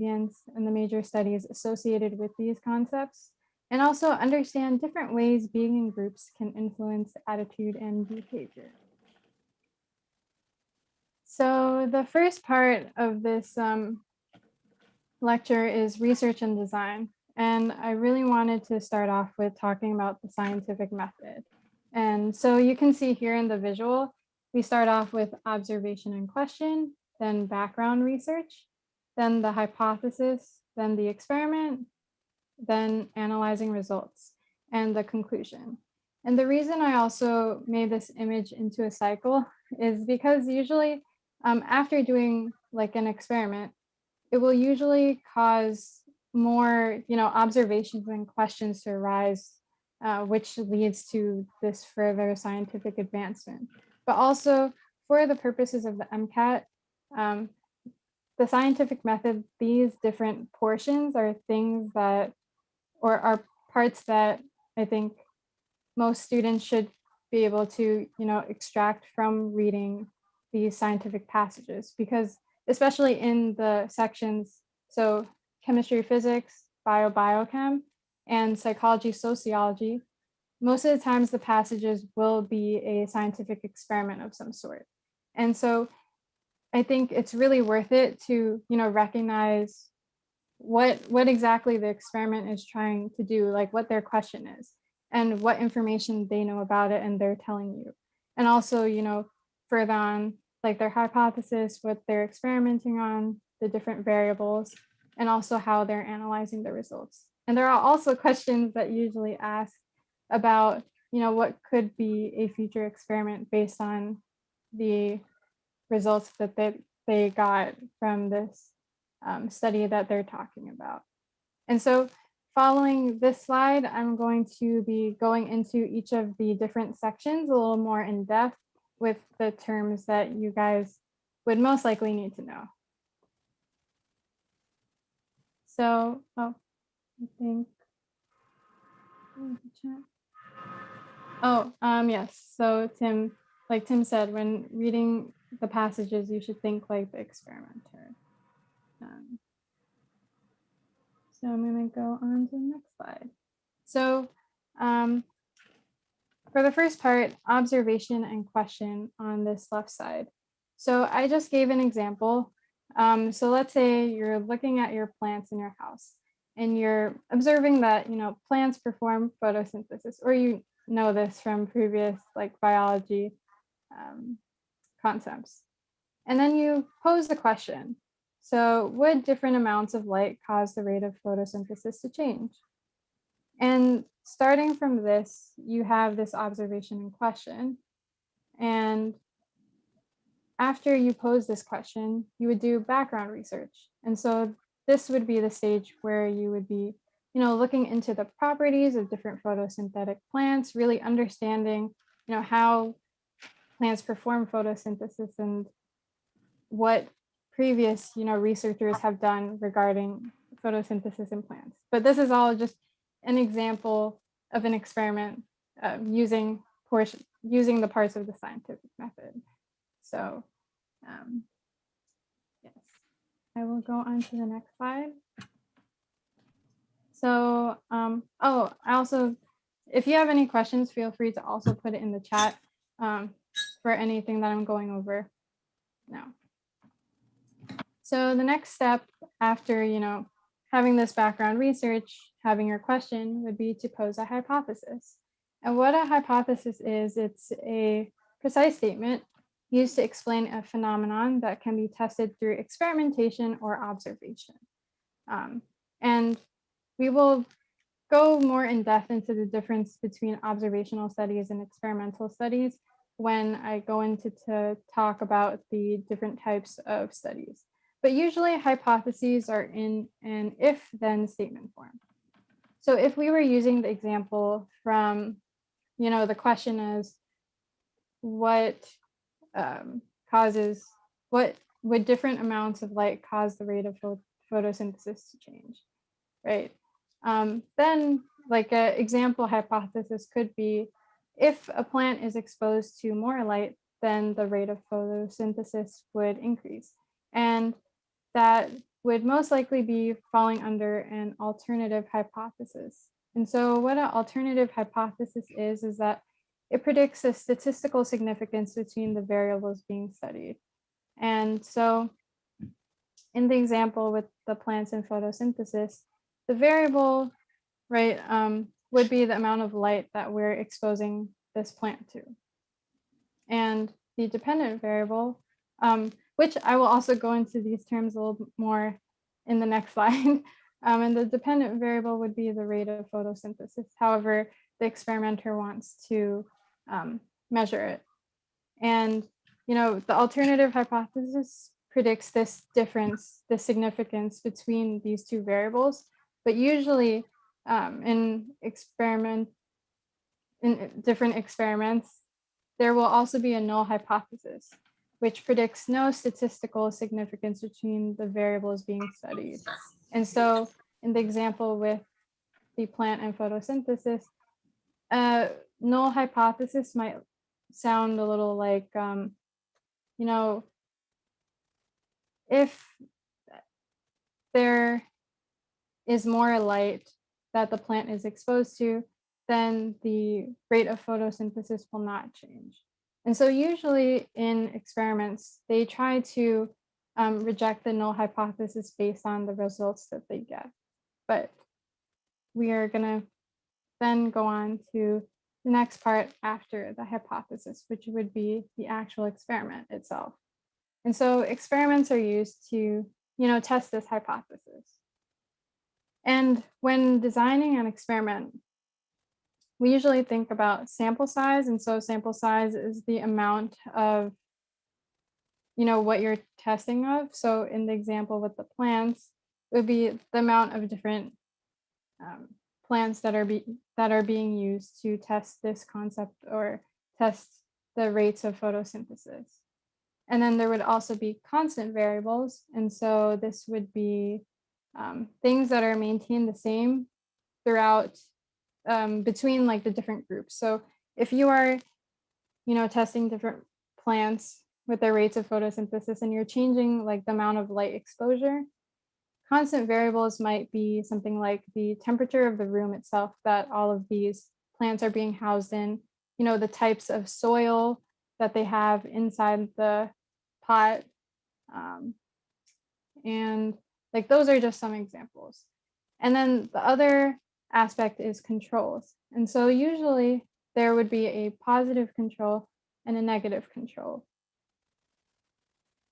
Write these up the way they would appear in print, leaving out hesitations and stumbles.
Obedience and the major studies associated with these concepts, and also understand different ways being in groups can influence attitude and behavior. So the first part of this lecture is research and design. And I really wanted to start off with talking about the scientific method. And so you can see here in the visual, we start off with observation and question, then background research, then the hypothesis, then the experiment, then analyzing results, and the conclusion. And the reason I also made this image into a cycle is because usually after doing like an experiment, it will usually cause more, observations and questions to arise, which leads to this further scientific advancement. But also for the purposes of the MCAT, the scientific method, these different portions are things that, or are parts that I think most students should be able to, extract from reading these scientific passages, because especially in the sections, so chemistry, physics, biochem, and psychology, sociology, most of the times the passages will be a scientific experiment of some sort. And so I think it's really worth it to, recognize what exactly the experiment is trying to do, like what their question is and what information they know about it and they're telling you. And also, further on, like their hypothesis, what they're experimenting on, the different variables, and also how they're analyzing the results. And there are also questions that usually ask about, what could be a future experiment based on the results that they got from this study that they're talking about. And so following this slide, I'm going to be going into each of the different sections a little more in depth with the terms that you guys would most likely need to know. So, I think, yes. So Tim, like Tim said, when reading the passages, you should think like the experimenter. So I'm going to go on to the next slide. So for the first part, observation and question on this left side. So I just gave an example. So let's say you're looking at your plants in your house and you're observing that, plants perform photosynthesis, or you know this from previous like biology concepts. And then you pose the question. So would different amounts of light cause the rate of photosynthesis to change? And starting from this, you have this observation and question. And after you pose this question, you would do background research. And so this would be the stage where you would be, looking into the properties of different photosynthetic plants, really understanding, how plants perform photosynthesis and what previous, researchers have done regarding photosynthesis in plants. But this is all just an example of an experiment using the parts of the scientific method. So yes, I will go on to the next slide. So, I also, if you have any questions, feel free to also put it in the chat for anything that I'm going over now. So the next step after, having this background research, having your question would be to pose a hypothesis. And what a hypothesis is, it's a precise statement used to explain a phenomenon that can be tested through experimentation or observation. And we will go more in depth into the difference between observational studies and experimental studies when I go into to talk about the different types of studies. But usually hypotheses are in an if-then statement form. So if we were using the example from, the question is, what would different amounts of light cause the rate of photosynthesis to change, right? Then like an example hypothesis could be, if a plant is exposed to more light, then the rate of photosynthesis would increase. And that would most likely be falling under an alternative hypothesis. And so what an alternative hypothesis is that it predicts a statistical significance between the variables being studied. And so in the example with the plants and photosynthesis, the variable, right, would be the amount of light that we're exposing this plant to. And the dependent variable, which I will also go into these terms a little more in the next slide. And the dependent variable would be the rate of photosynthesis. However, the experimenter wants to measure it. And, you know, the alternative hypothesis predicts this difference, the significance between these two variables. But usually in different experiments, there will also be a null hypothesis, which predicts no statistical significance between the variables being studied. And so in the example with the plant and photosynthesis, null hypothesis might sound a little like, you know, if there is more light that the plant is exposed to, then the rate of photosynthesis will not change. And so usually in experiments, they try to reject the null hypothesis based on the results that they get. But we are going to then go on to the next part after the hypothesis, which would be the actual experiment itself. And so experiments are used to, you know, test this hypothesis. And when designing an experiment, we usually think about sample size. And so sample size is the amount of, you know, what you're testing of. So in the example with the plants, it would be the amount of different plants that are being used to test this concept or test the rates of photosynthesis. And then there would also be constant variables. And so this would be things that are maintained the same throughout between like the different groups. So if you are, you know, testing different plants with their rates of photosynthesis and you're changing like the amount of light exposure, constant variables might be something like the temperature of the room itself that all of these plants are being housed in, you know, the types of soil that they have inside the pot. And like those are just some examples. And then the other aspect is controls. And so usually there would be a positive control and a negative control.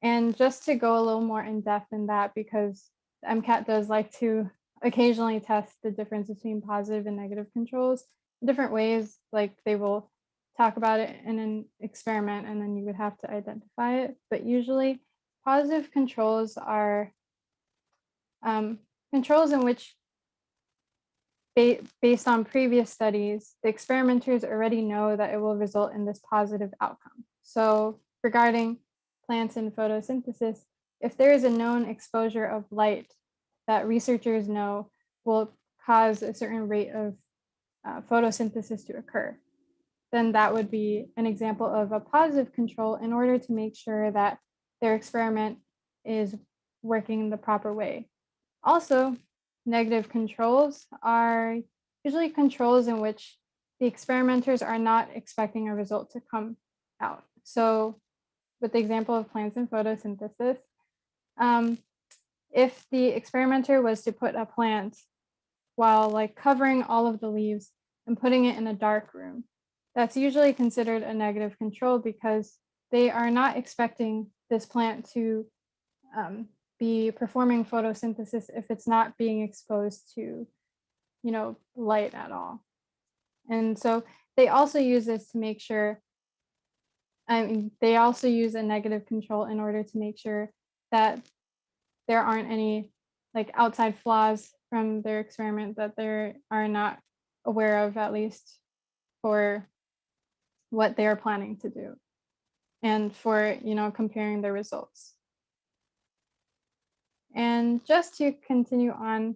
And just to go a little more in depth in that, because MCAT does like to occasionally test the difference between positive and negative controls in different ways, like they will talk about it in an experiment and then you would have to identify it. But usually positive controls are controls in which based on previous studies, the experimenters already know that it will result in this positive outcome. So regarding plants and photosynthesis, if there is a known exposure of light that researchers know will cause a certain rate of photosynthesis to occur, then that would be an example of a positive control in order to make sure that their experiment is working the proper way. Also, negative controls are usually controls in which the experimenters are not expecting a result to come out. So with the example of plants and photosynthesis, if the experimenter was to put a plant while like covering all of the leaves and putting it in a dark room, that's usually considered a negative control because they are not expecting this plant to be performing photosynthesis if it's not being exposed to, you know, light at all. And so they also use this to make sure, they also use a negative control in order to make sure that there aren't any like outside flaws from their experiment that they are not aware of, at least for what they are planning to do and for, you know, comparing their results. And just to continue on,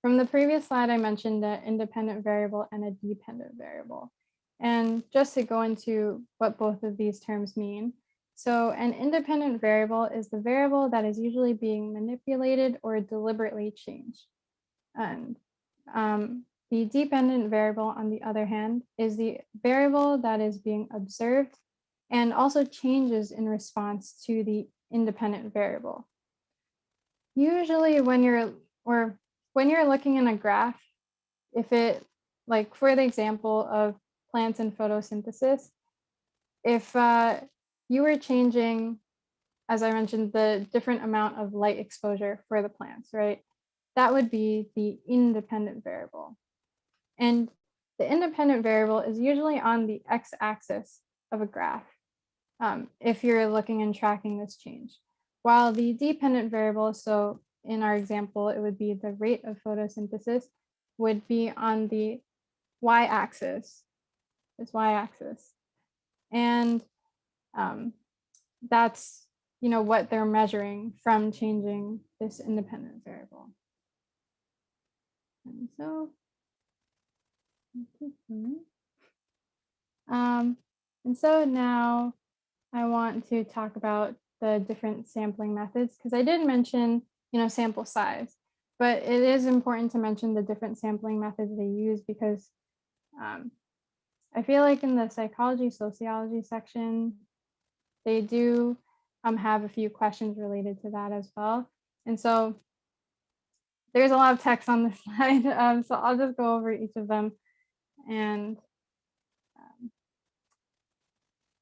from the previous slide, I mentioned an independent variable and a dependent variable. And just to go into what both of these terms mean. So an independent variable is the variable that is usually being manipulated or deliberately changed. And the dependent variable, on the other hand, is the variable that is being observed and also changes in response to the independent variable. Usually when you're looking in a graph, if it, like for the example of plants and photosynthesis, if you were changing, as I mentioned, the different amount of light exposure for the plants, right? That would be the independent variable. And the independent variable is usually on the x-axis of a graph, if you're looking and tracking this change. While the dependent variable, so in our example, it would be the rate of photosynthesis, would be on the y-axis, this y-axis. And that's, what they're measuring from changing this independent variable. And so, now I want to talk about the different sampling methods, because I did mention, sample size, but it is important to mention the different sampling methods they use, because I feel like in the psychology, sociology section, they do have a few questions related to that as well. And so there's a lot of text on this slide, so I'll just go over each of them. And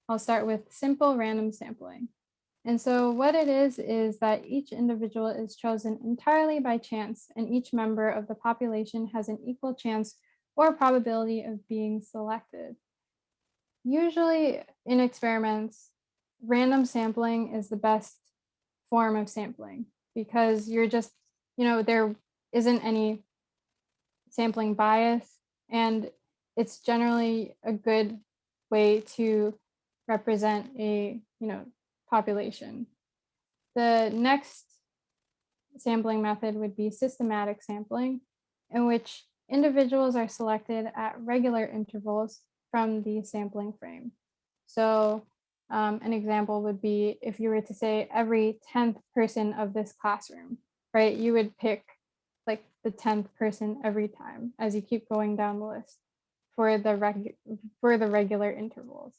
I'll start with simple random sampling. And so what it is that each individual is chosen entirely by chance, and each member of the population has an equal chance or probability of being selected. Usually in experiments, random sampling is the best form of sampling, because you're just, there isn't any sampling bias, and it's generally a good way to represent a, population. The next sampling method would be systematic sampling, in which individuals are selected at regular intervals from the sampling frame. So an example would be if you were to say every 10th person of this classroom, right? You would pick like the 10th person every time as you keep going down the list for the regular intervals.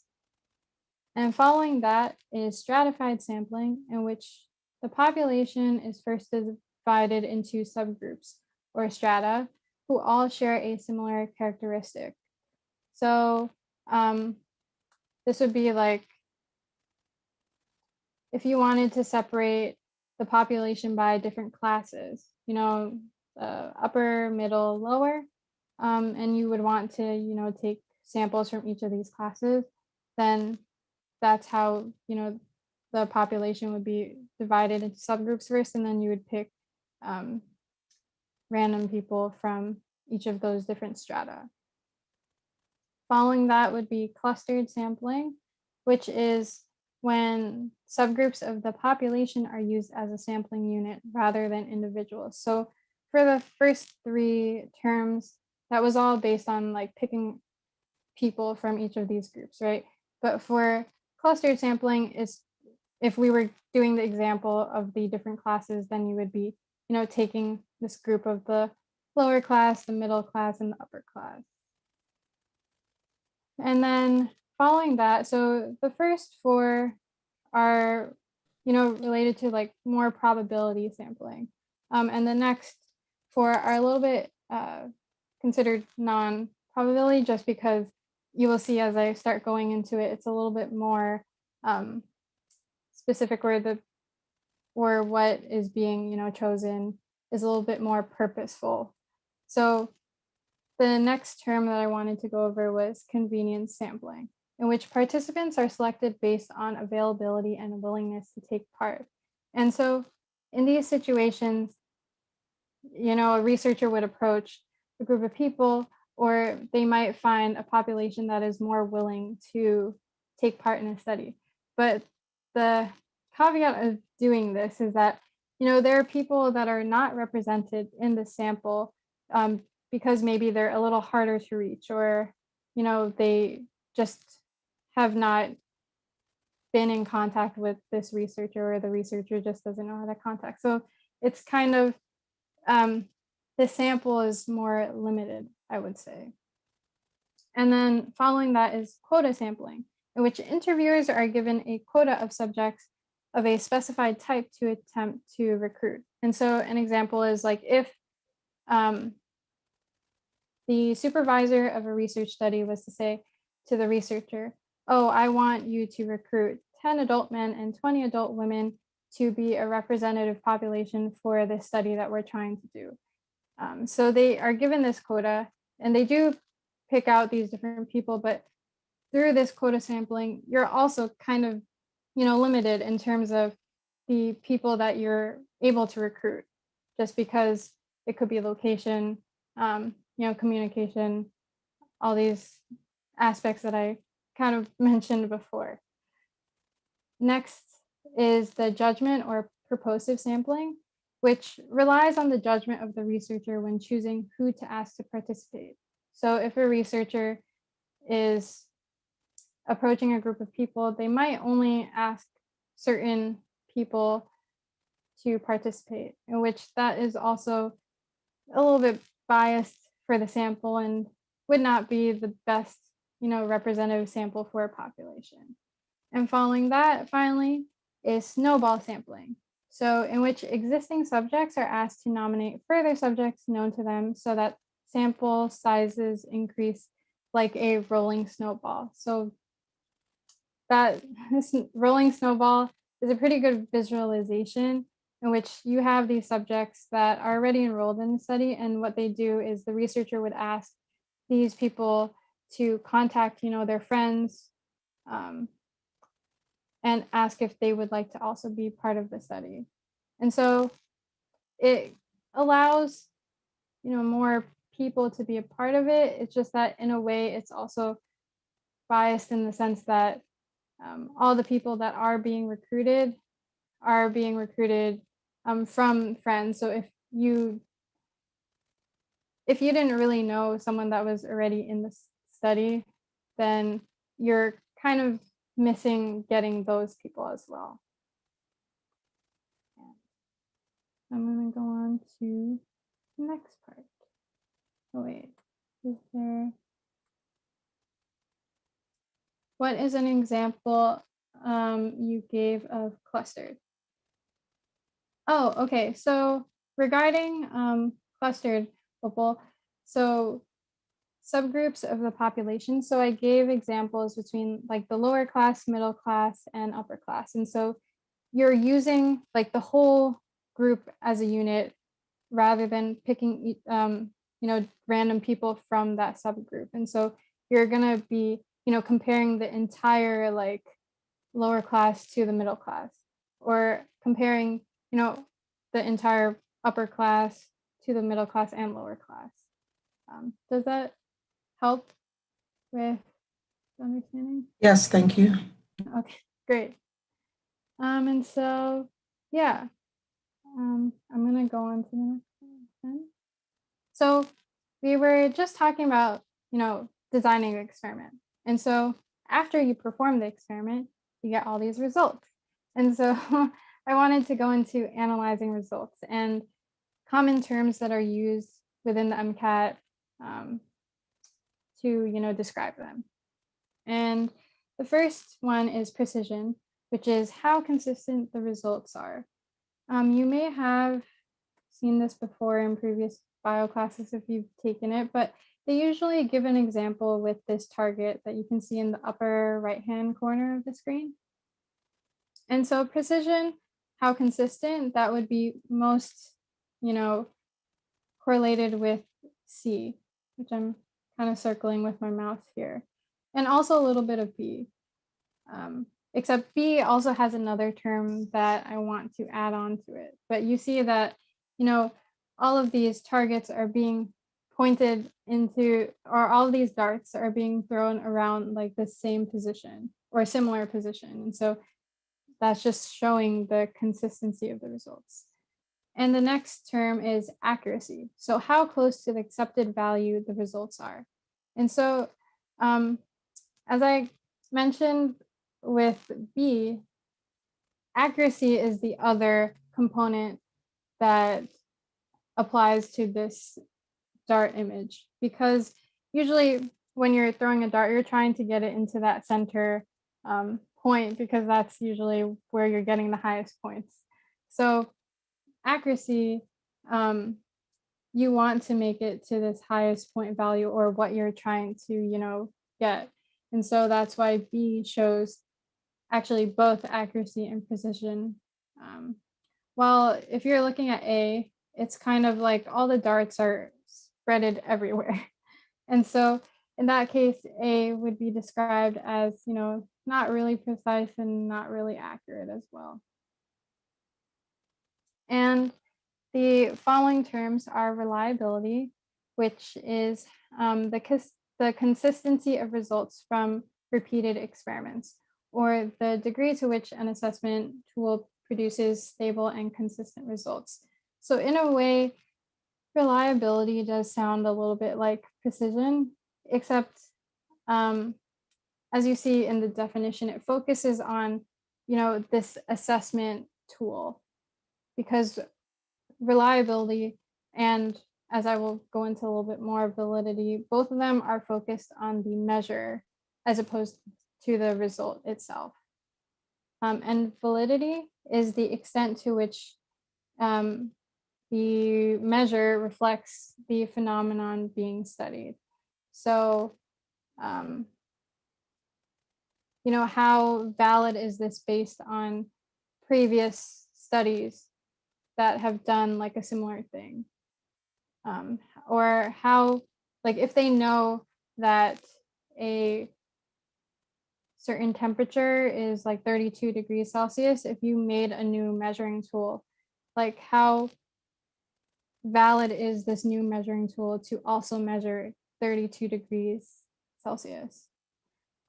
And following that is stratified sampling, in which the population is first divided into subgroups or strata who all share a similar characteristic. So this would be like if you wanted to separate the population by different classes, upper, middle, lower, and you would want to, take samples from each of these classes, then that's how, the population would be divided into subgroups first, and then you would pick random people from each of those different strata. Following that would be clustered sampling, which is when subgroups of the population are used as a sampling unit rather than individuals. So for the first three terms, that was all based on like picking people from each of these groups, right? But for clustered sampling, is if we were doing the example of the different classes, then you would be, taking this group of the lower class, the middle class, and the upper class. And then following that, so the first four are, related to like more probability sampling. And the next four are a little bit considered non-probability, just because you will see as I start going into it, it's a little bit more specific, where what is being, chosen is a little bit more purposeful. So the next term that I wanted to go over was convenience sampling, in which participants are selected based on availability and a willingness to take part. And so in these situations, a researcher would approach a group of people, or they might find a population that is more willing to take part in a study. But the caveat of doing this is that, there are people that are not represented in the sample because maybe they're a little harder to reach, or, they just have not been in contact with this researcher, or the researcher just doesn't know how to contact. So it's kind of, the sample is more limited, I would say. And then following that is quota sampling, in which interviewers are given a quota of subjects of a specified type to attempt to recruit. And so an example is like if the supervisor of a research study was to say to the researcher, oh, I want you to recruit 10 adult men and 20 adult women to be a representative population for this study that we're trying to do. So they are given this quota, and they do pick out these different people, but through this quota sampling, you're also kind of, limited in terms of the people that you're able to recruit, just because it could be location, communication, all these aspects that I kind of mentioned before. Next is the judgment or purposive sampling, which relies on the judgment of the researcher when choosing who to ask to participate. So if a researcher is approaching a group of people, they might only ask certain people to participate, in which that is also a little bit biased for the sample and would not be the best, representative sample for a population. And following that, finally, is snowball sampling. So in which existing subjects are asked to nominate further subjects known to them so that sample sizes increase like a rolling snowball. So that this rolling snowball is a pretty good visualization in which you have these subjects that are already enrolled in the study, and what they do is the researcher would ask these people to contact, their friends, and ask if they would like to also be part of the study. And so it allows, more people to be a part of it. It's just that in a way, it's also biased in the sense that all the people that are being recruited from friends. So if you didn't really know someone that was already in the study, then you're kind of missing getting those people as well. I'm going to go on to the next part. Oh, wait, is there? What is an example you gave of clustered? Oh, okay. So regarding clustered, so subgroups of the population. So I gave examples between like the lower class, middle class, and upper class. And so you're using like the whole group as a unit rather than picking, random people from that subgroup. And so you're going to be, comparing the entire like lower class to the middle class, or comparing, the entire upper class to the middle class and lower class. Does that help with understanding? Yes, thank you. Okay, great. And so, yeah, I'm going to go on to the next one. So we were just talking about, designing an experiment. And so after you perform the experiment, you get all these results. And so I wanted to go into analyzing results and common terms that are used within the MCAT to, describe them. And the first one is precision, which is how consistent the results are. You may have seen this before in previous bio classes if you've taken it, but they usually give an example with this target that you can see in the upper right-hand corner of the screen. And so precision, how consistent, that would be most, correlated with C, which I'm kind of circling with my mouse here, and also a little bit of B. Except B also has another term that I want to add on to it. But you see that, all of these targets are being pointed into, or all of these darts are being thrown around like the same position or similar position. And so that's just showing the consistency of the results. And the next term is accuracy. So how close to the accepted value the results are. And so as I mentioned, with B, accuracy is the other component that applies to this dart image, because usually when you're throwing a dart, you're trying to get it into that center point, because that's usually where you're getting the highest points. So accuracy, you want to make it to this highest point value, or what you're trying to, get. And so that's why B shows actually both accuracy and precision. Well, if you're looking at A, it's kind of like all the darts are spreaded everywhere. And so in that case, A would be described as, not really precise and not really accurate as well. And the following terms are reliability, which is the consistency of results from repeated experiments, or the degree to which an assessment tool produces stable and consistent results. So in a way, reliability does sound a little bit like precision, except as you see in the definition, it focuses on, this assessment tool, because reliability and, as I will go into a little bit more, validity, both of them are focused on the measure as opposed to the result itself. And validity is the extent to which the measure reflects the phenomenon being studied. So, how valid is this based on previous studies that have done like a similar thing? Or how, like, if they know that a certain temperature is like 32 degrees Celsius, if you made a new measuring tool, like how valid is this new measuring tool to also measure 32 degrees Celsius?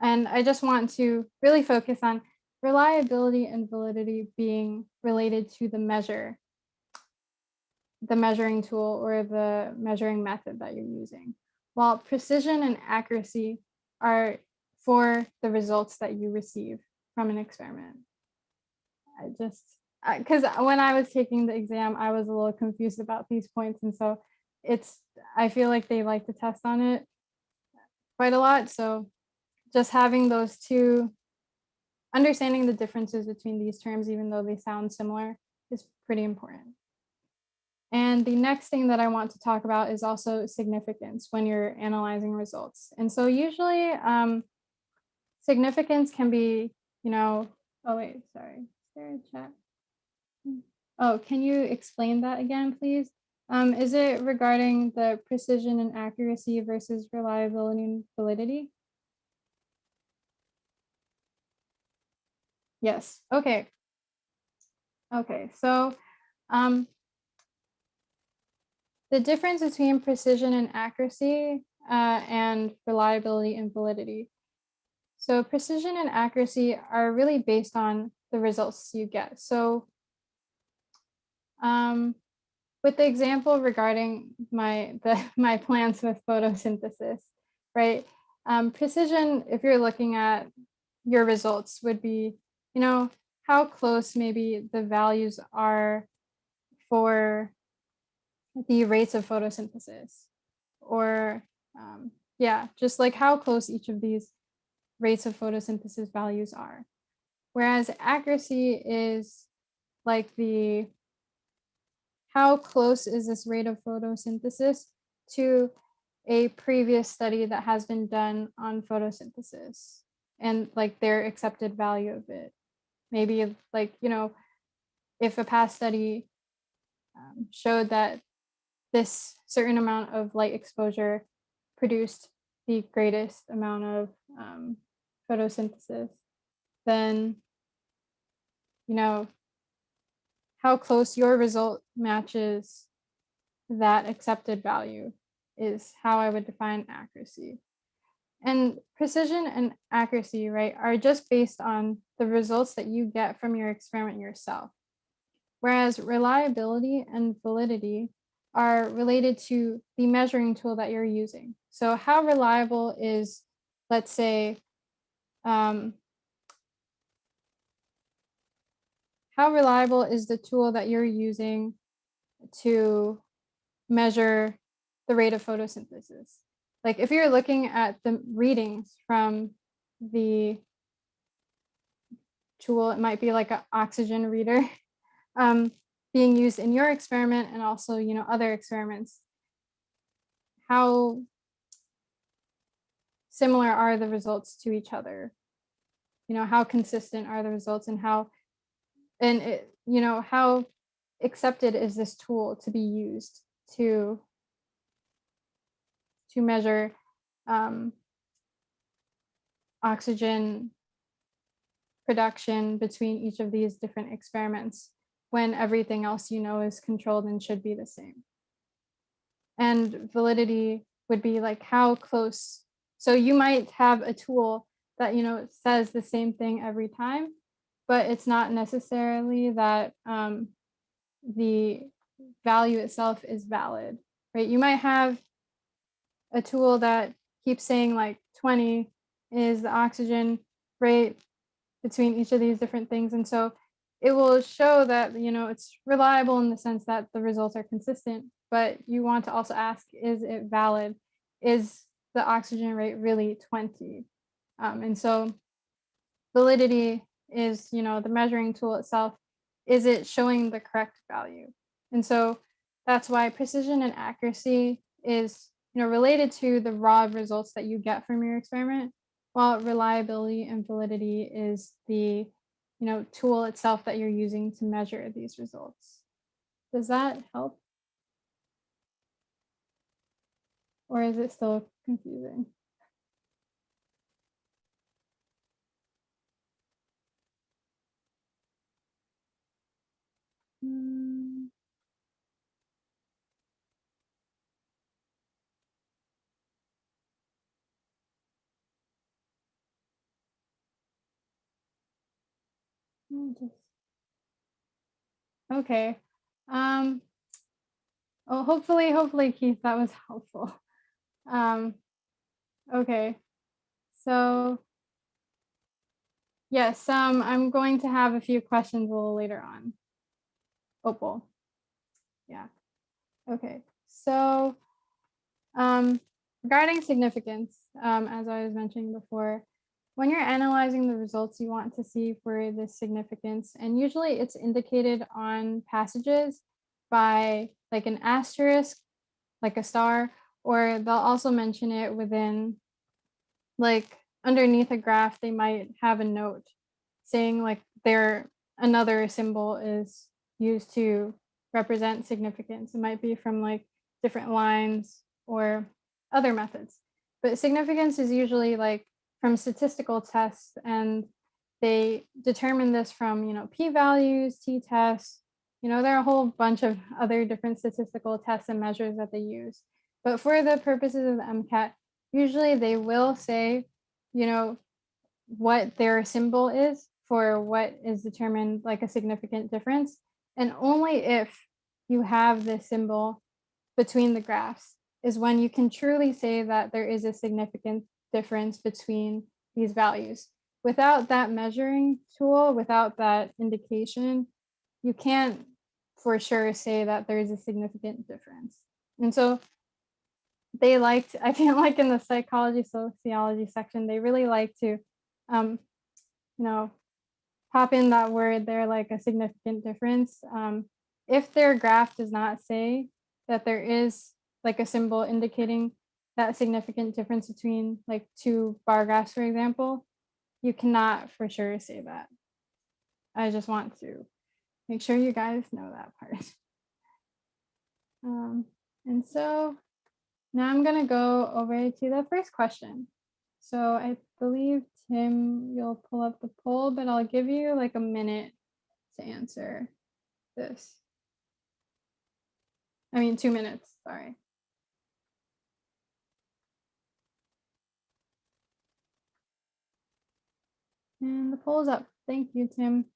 And I just want to really focus on reliability and validity being related to the measuring tool or the measuring method that you're using, while precision and accuracy are for the results that you receive from an experiment. Because when I was taking the exam, I was a little confused about these points. And so I feel like they like to test on it quite a lot. So just having those two, understanding the differences between these terms, even though they sound similar, is pretty important. And the next thing that I want to talk about is also significance when you're analyzing results. And so usually significance can be, oh wait, sorry, is there a chat? Oh, can you explain that again, please? Is it regarding the precision and accuracy versus reliability and validity? Yes, okay. Okay, so the difference between precision and accuracy and reliability and validity. So precision and accuracy are really based on the results you get. So with the example regarding my plants with photosynthesis, right? Precision, if you're looking at your results, would be, how close maybe the values are for the rates of photosynthesis, or just like how close each of these rates of photosynthesis values are. Whereas accuracy is like how close is this rate of photosynthesis to a previous study that has been done on photosynthesis and like their accepted value of it. Maybe like, if a past study showed that this certain amount of light exposure produced the greatest amount of photosynthesis, then, how close your result matches that accepted value is how I would define accuracy. And precision and accuracy, right, are just based on the results that you get from your experiment yourself. Whereas reliability and validity are related to the measuring tool that you're using. So how reliable is, let's say, how reliable is the tool that you're using to measure the rate of photosynthesis? Like if you're looking at the readings from the tool, it might be like an oxygen reader being used in your experiment and also, other experiments. How similar are the results to each other? How consistent are the results, and how accepted is this tool to be used to measure oxygen production between each of these different experiments when everything else is controlled and should be the same. And validity would be like how close. So you might have a tool that says the same thing every time, but it's not necessarily that the value itself is valid, right? You might have a tool that keeps saying like 20 is the oxygen rate between each of these different things. And so it will show that, it's reliable in the sense that the results are consistent, but you want to also ask, is it valid? Is the oxygen rate really 20? And so validity is, the measuring tool itself. Is it showing the correct value? And so that's why precision and accuracy is, related to the raw results that you get from your experiment, while reliability and validity is the, tool itself that you're using to measure these results. Does that help? Or is it still confusing? Okay. Well, hopefully, Keith, that was helpful. Okay. So yes, I'm going to have a few questions a little later on. Opal. Yeah. Okay. So regarding significance, as I was mentioning before, when you're analyzing the results you want to see for this significance, and usually it's indicated on passages by like an asterisk, like a star, or they'll also mention it within, like underneath a graph, they might have a note saying like another symbol is used to represent significance. It might be from like different lines or other methods. But significance is usually like from statistical tests, and they determine this from, p-values, t-tests. There are a whole bunch of other different statistical tests and measures that they use. But for the purposes of the MCAT, usually they will say, what their symbol is for what is determined like a significant difference. And only if you have this symbol between the graphs is when you can truly say that there is a significant difference between these values. Without that measuring tool, without that indication, you can't for sure say that there is a significant difference. And so I feel like in the psychology, sociology section, they really like to, pop in that word there, like a significant difference. If their graph does not say that there is like a symbol indicating that significant difference between like two bar graphs, for example, you cannot for sure say that. I just want to make sure you guys know that part. And so now I'm going to go over to the first question. So I believe, Tim, you'll pull up the poll, but I'll give you like a minute to answer this. I mean, 2 minutes, sorry. And the poll is up. Thank you, Tim.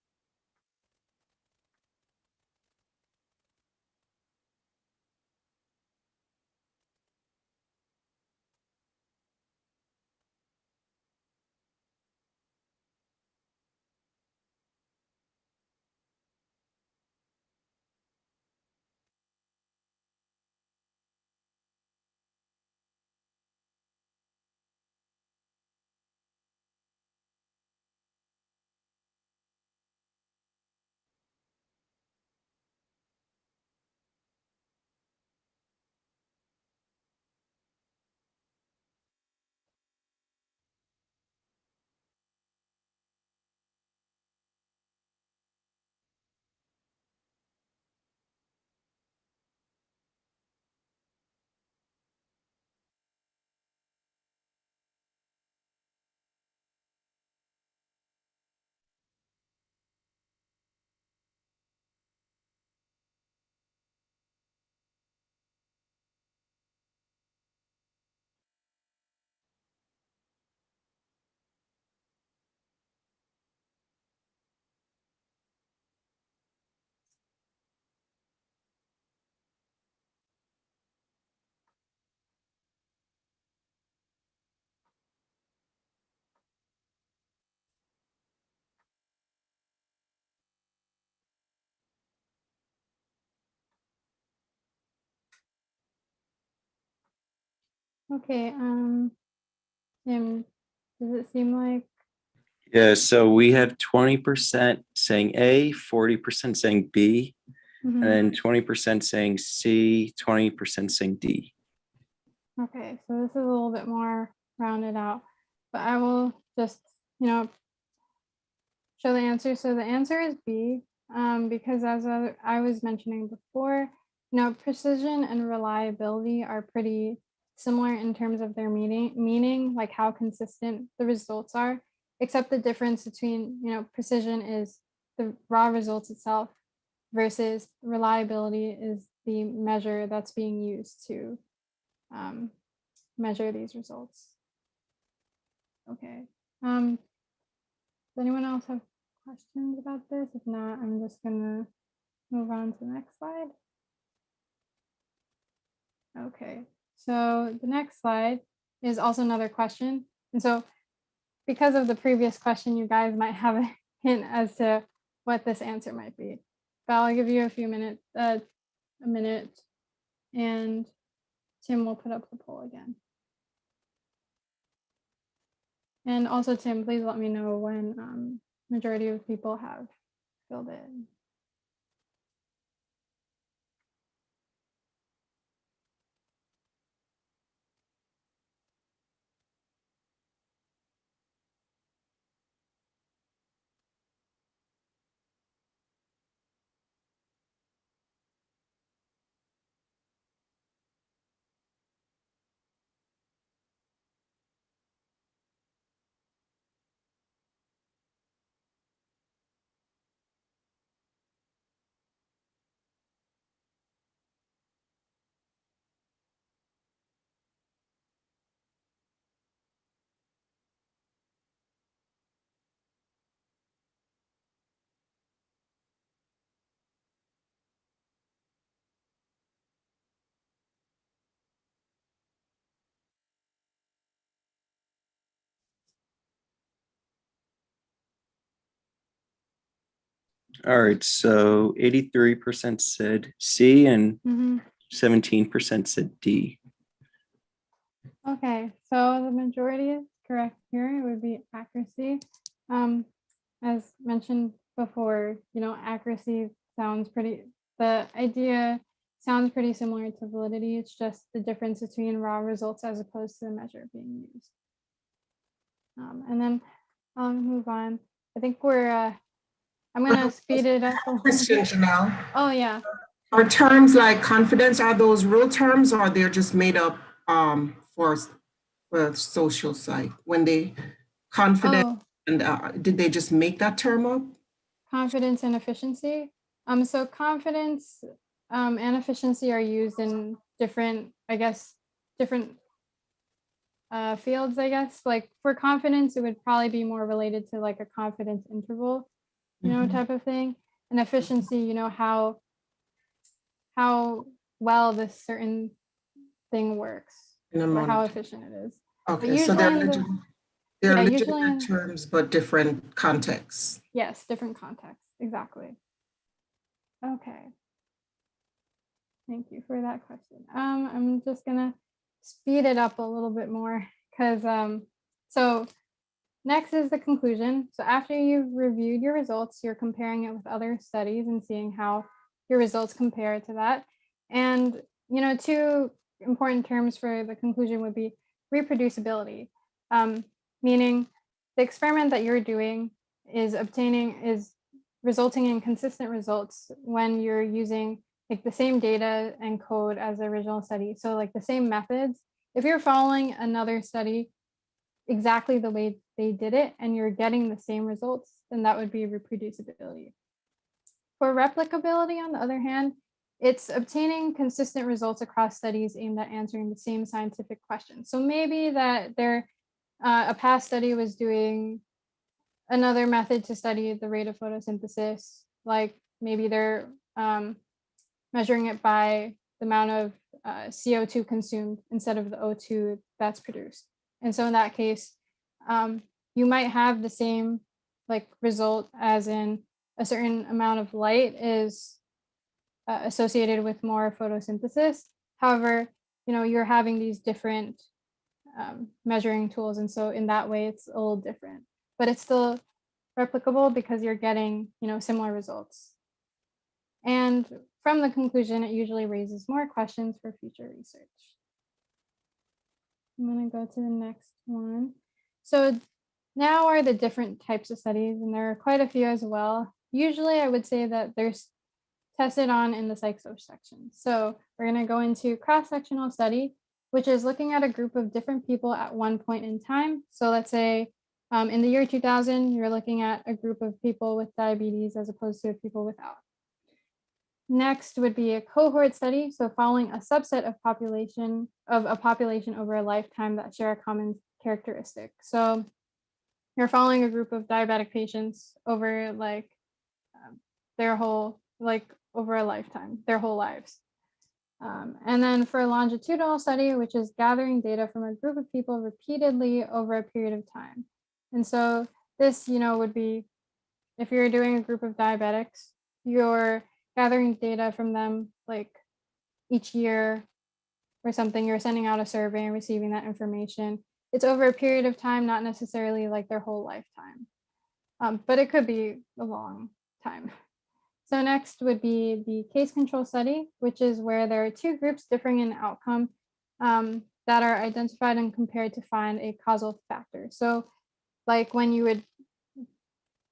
Okay, Tim, does it seem like, Yeah, so we have 20% saying A, 40% saying B, mhm. and then 20% saying C, 20% saying D. Okay, so this is a little bit more rounded out, but I will just, show the answer. So the answer is B, because as I was mentioning before, precision and reliability are pretty similar in terms of their meaning, like how consistent the results are, except the difference between, precision is the raw results itself versus reliability is the measure that's being used to measure these results. Okay. Does anyone else have questions about this? If not, I'm just gonna move on to the next slide. Okay, so the next slide is also another question. And so because of the previous question, you guys might have a hint as to what this answer might be. But I'll give you a few minutes, a minute, and Tim will put up the poll again. And also, Tim, please let me know when majority of people have filled in. All right, so 83% said C and 17% said D. Okay, so the majority is correct here. It would be accuracy. As mentioned before, accuracy sounds the idea sounds pretty similar to validity. It's just the difference between raw results as opposed to the measure being used. And then I'll move on. I think I'm gonna speed it up a little Question, bit. Jenelle. Oh yeah. Are terms like confidence, are those real terms or they're just made up for social psych? When they confident, and did they just make that term up? Confidence and efficiency. So confidence and efficiency are used in different, different fields, I guess. Like for confidence, it would probably be more related to like a confidence interval, type of thing. And efficiency, how well this certain thing works or how efficient it is. Okay, so they're legitimate usually terms, but different contexts. Yes, different contexts, exactly. Okay. Thank you for that question. I'm just gonna speed it up a little bit more because so next is the conclusion. So after you've reviewed your results, you're comparing it with other studies and seeing how your results compare to that. And two important terms for the conclusion would be reproducibility, meaning the experiment that you're doing is resulting in consistent results when you're using like the same data and code as the original study. So like the same methods. If you're following another study exactly the way they did it and you're getting the same results, then that would be reproducibility. For replicability, on the other hand, it's obtaining consistent results across studies aimed at answering the same scientific questions. So maybe that a past study was doing another method to study the rate of photosynthesis, like maybe they're measuring it by the amount of CO2 consumed instead of the O2 that's produced. And so in that case, you might have the same result as in a certain amount of light is associated with more photosynthesis. However, you're having these different measuring tools. And so in that way, it's a little different, but it's still replicable because you're getting, similar results. And from the conclusion, it usually raises more questions for future research. I'm going to go to the next one. So now are the different types of studies, and there are quite a few as well. Usually I would say that there's tested on in the psych-social section. So we're going to go into cross-sectional study, which is looking at a group of different people at one point in time. So let's say in the year 2000, you're looking at a group of people with diabetes as opposed to people without. Next would be a cohort study. So following a subset of a population over a lifetime that share a common characteristic. So you're following a group of diabetic patients over over a lifetime, their whole lives. And then for a longitudinal study, which is gathering data from a group of people repeatedly over a period of time. And so this, would be, if you're doing a group of diabetics, you're gathering data from them like each year or something, you're sending out a survey and receiving that information. It's over a period of time, not necessarily like their whole lifetime, but it could be a long time. So next would be the case control study, which is where there are two groups differing in outcome that are identified and compared to find a causal factor. So like when you would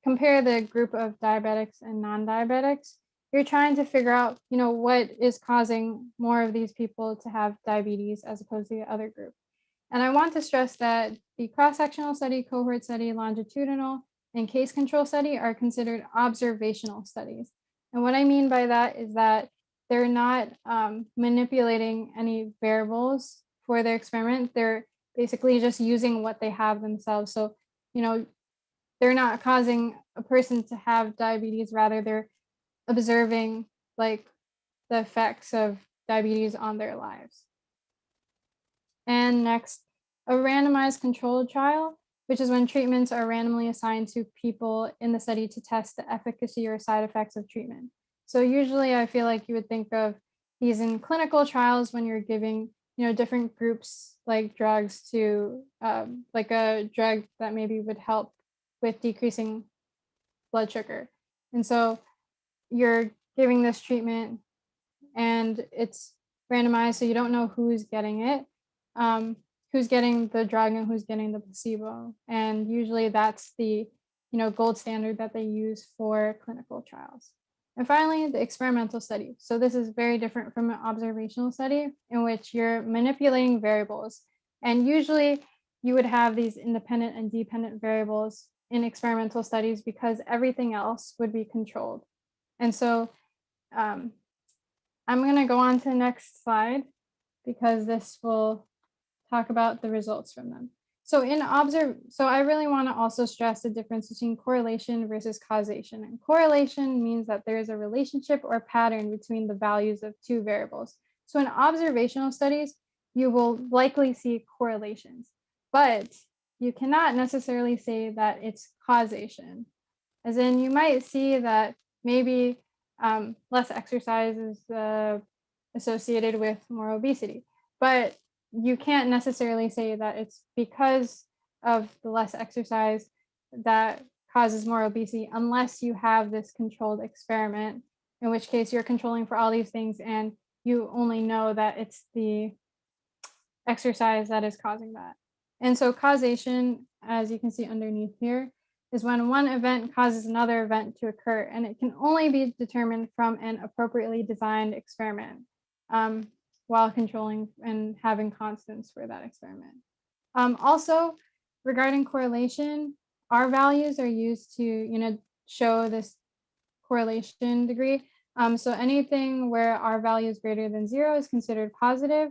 compare the group of diabetics and non-diabetics, you're trying to figure out, what is causing more of these people to have diabetes as opposed to the other group. And I want to stress that the cross-sectional study, cohort study, longitudinal, and case control study are considered observational studies. And what I mean by that is that they're not manipulating any variables for their experiment. They're basically just using what they have themselves. So, they're not causing a person to have diabetes, rather they're observing the effects of diabetes on their lives. And next, a randomized controlled trial, which is when treatments are randomly assigned to people in the study to test the efficacy or side effects of treatment. So usually I feel like you would think of these in clinical trials when you're giving, different groups like drugs to like a drug that maybe would help with decreasing blood sugar. And so you're giving this treatment and it's randomized, so you don't know who's getting it, who's getting the drug and who's getting the placebo. And usually that's the gold standard that they use for clinical trials. And finally, the experimental study. So this is very different from an observational study in which you're manipulating variables. And usually you would have these independent and dependent variables in experimental studies because everything else would be controlled. And so I'm going to go on to the next slide because this will talk about the results from them. So I really want to also stress the difference between correlation versus causation. And correlation means that there is a relationship or pattern between the values of two variables. So in observational studies, you will likely see correlations, but you cannot necessarily say that it's causation. As in, you might see that maybe less exercise is associated with more obesity, but you can't necessarily say that it's because of the less exercise that causes more obesity unless you have this controlled experiment, in which case you're controlling for all these things and you only know that it's the exercise that is causing that. And so causation, as you can see underneath here, is when one event causes another event to occur, and it can only be determined from an appropriately designed experiment while controlling and having constants for that experiment. Also, regarding correlation, R values are used to show this correlation degree. So anything where R value is greater than 0 is considered positive.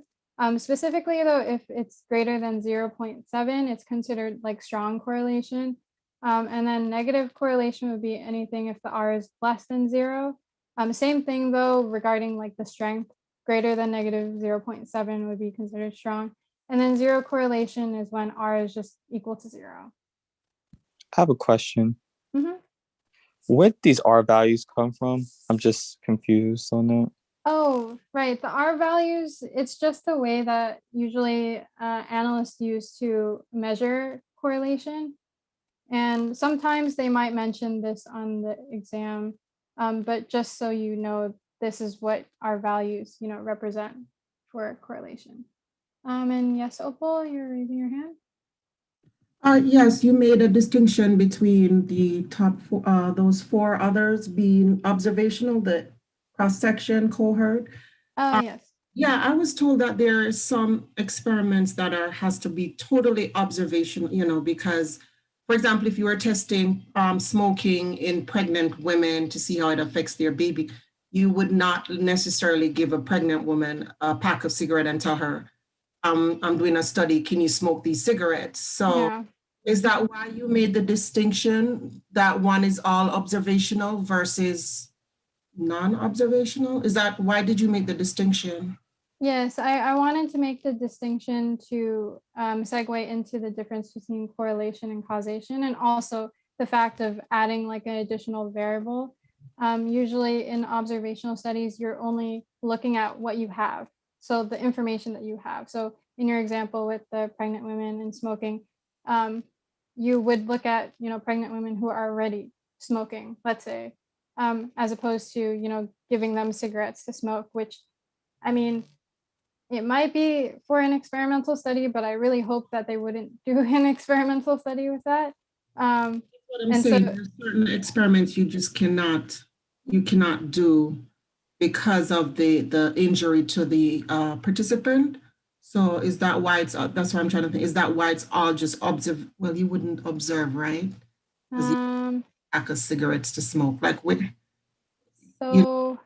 Specifically though, if it's greater than 0.7, it's considered like strong correlation. And then negative correlation would be anything if the R is less than 0. Same thing though, regarding like the strength, greater than negative 0.7 would be considered strong. And then 0 correlation is when R is just equal to 0. I have a question. Mm-hmm. Where did these R values come from? I'm just confused on that. Oh, right. The R values, it's just the way that usually analysts use to measure correlation. And sometimes they might mention this on the exam, but just so you know, this is what our values, represent for correlation. And yes, Opal, you're raising your hand. Yes, you made a distinction between the top four, those four others being observational, the cross-section cohort. Oh, yes. Yeah, I was told that there are some experiments that has to be totally observational, because, for example, if you were testing smoking in pregnant women to see how it affects their baby, you would not necessarily give a pregnant woman a pack of cigarettes and tell her, I'm doing a study, can you smoke these cigarettes? So Yeah. is that why you made the distinction that one is all observational versus non-observational? Is that why did you make the distinction? Yes, I wanted to make the distinction to segue into the difference between correlation and causation, and also the fact of adding like an additional variable. Usually in observational studies, you're only looking at what you have. So the information that you have. So in your example with the pregnant women and smoking, you would look at, pregnant women who are already smoking, let's say, as opposed to, giving them cigarettes to smoke, which, I mean, it might be for an experimental study, but I really hope that they wouldn't do an experimental study with that. What I'm And saying, so, there's certain experiments you just cannot do because of the injury to the participant. So is that why it's, that's what I'm trying to think, is that why it's all just observe? Well, you wouldn't observe, right? Because you pack of cigarettes to smoke, like with, so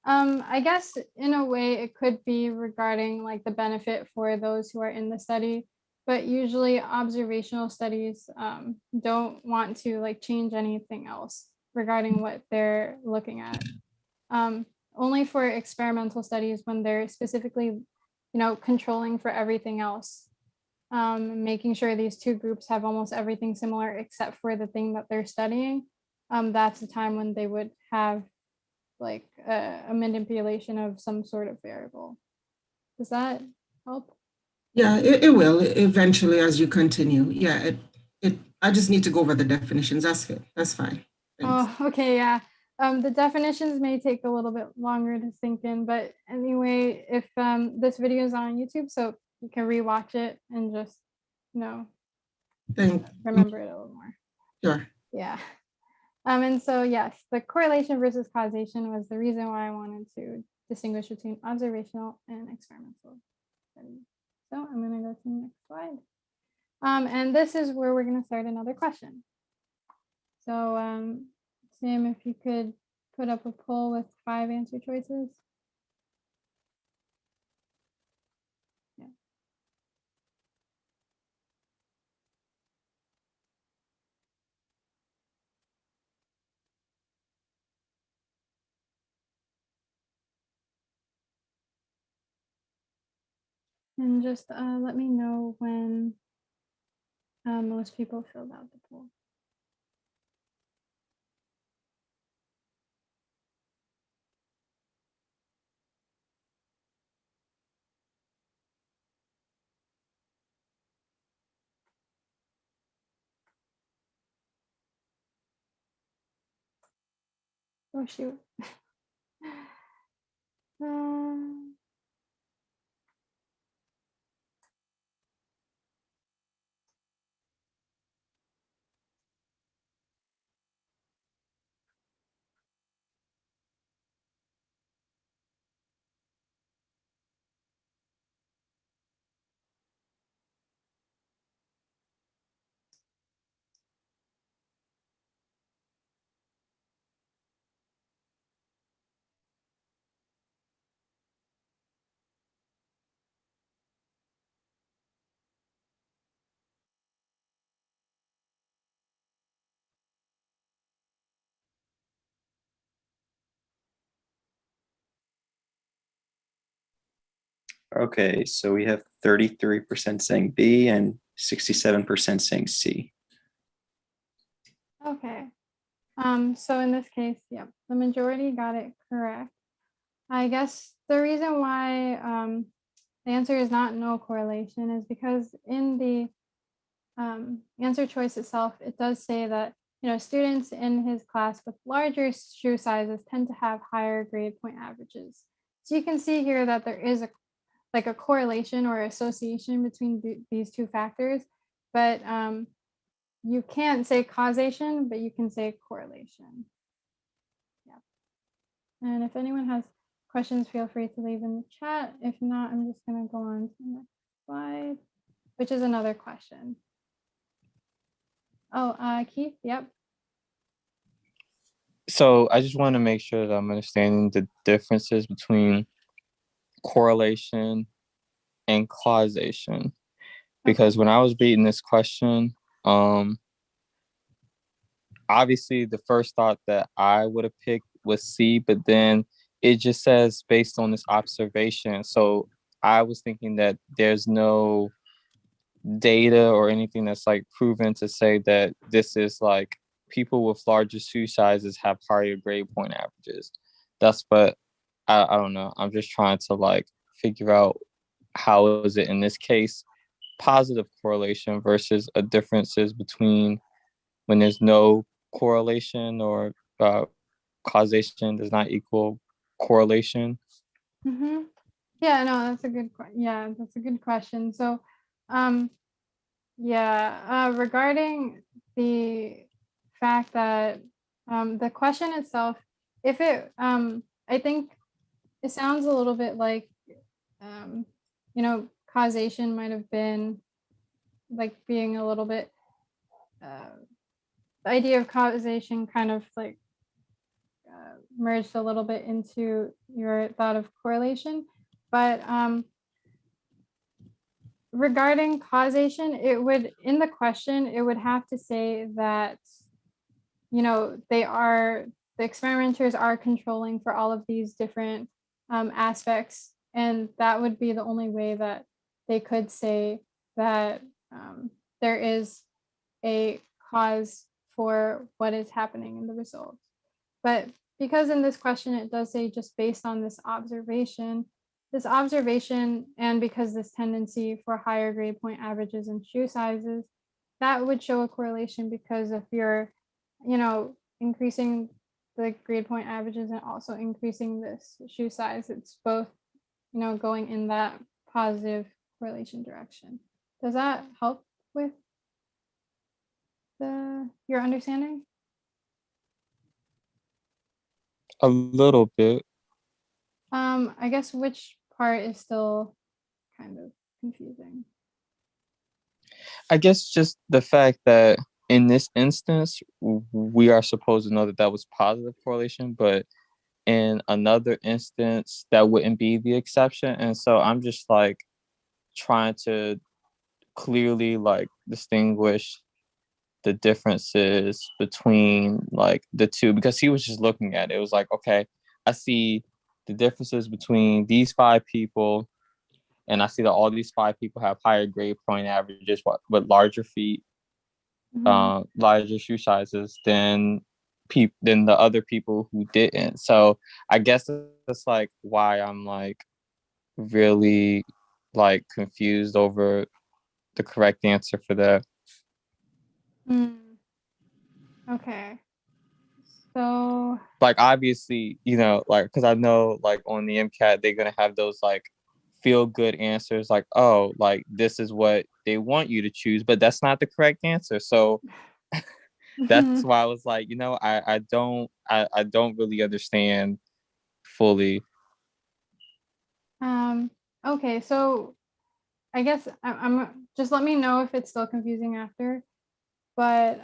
I guess in a way it could be regarding like the benefit for those who are in the study, but usually observational studies don't want to like change anything else regarding what they're looking at. Only for experimental studies when they're specifically, controlling for everything else, making sure these two groups have almost everything similar except for the thing that they're studying. That's the time when they would have like a manipulation of some sort of variable. Does that help? yeah, it will eventually as you continue. Yeah, I just need to go over the definitions. That's it. That's fine. Thanks. Oh, okay, yeah. The definitions may take a little bit longer to sink in, but anyway, if this video is on YouTube, so you can rewatch it and just, remember it a little more. Sure. Yeah. And so, yes, the correlation versus causation was the reason why I wanted to distinguish between observational and experimental studies. So I'm going to go to the next slide. And this is where we're going to start another question. So, Sam, if you could put up a poll with 5 answer choices. Yeah. And just let me know when most people filled out the poll. Oh, shoot. Okay, so we have 33% saying B and 67% saying C. Okay. So in this case, yeah, the majority got it correct. I guess the reason why the answer is not no correlation is because in the answer choice itself, it does say that, students in his class with larger shoe sizes tend to have higher grade point averages. So you can see here that there is a correlation or association between these two factors, but you can't say causation, but you can say correlation. Yeah. And if anyone has questions, feel free to leave in the chat. If not, I'm just going to go on to the next slide, which is another question. Oh, Keith, yep. So I just want to make sure that I'm understanding the differences between correlation and causation. Because when I was reading this question, obviously the first thought that I would have picked was C, but then it just says based on this observation. So I was thinking that there's no data or anything that's like proven to say that this is like people with larger shoe sizes have higher grade point averages. That's what I don't know. I'm just trying to like figure out how is it in this case positive correlation versus a differences between when there's no correlation or causation does not equal correlation. Mm-hmm. Yeah, no, that's a good that's a good question. So, regarding the fact that the question itself, if it, I think it sounds a little bit like, causation might have been like being a little bit, the idea of causation kind of like merged a little bit into your thought of correlation. But regarding causation, it would, in the question, it would have to say that, the experimenters are controlling for all of these different aspects. And that would be the only way that they could say that there is a cause for what is happening in the results. But because in this question, it does say just based on this observation, and because this tendency for higher grade point averages and shoe sizes, that would show a correlation, because if you're, increasing the grade point averages and also increasing this shoe size, it's both, going in that positive correlation direction. Does that help with your understanding? A little bit. I guess which part is still kind of confusing? I guess just the fact that in this instance, we are supposed to know that that was positive correlation, but in another instance, that wouldn't be the exception. And so I'm just like trying to clearly like distinguish the differences between like the two, because he was just looking at it. It was like, okay, I see the differences between these 5 people, and I see that all these 5 people have higher grade point averages with larger feet, larger shoe sizes than the other people who didn't. So I guess that's like why I'm like really like confused over the correct answer for that. Okay. So like obviously, like because I know like on the MCAT they're gonna have those like feel good answers like, oh, like this is what they want you to choose, but that's not the correct answer. So that's why I was like, I don't really understand fully. Okay, so I guess I'm just, let me know if it's still confusing after. But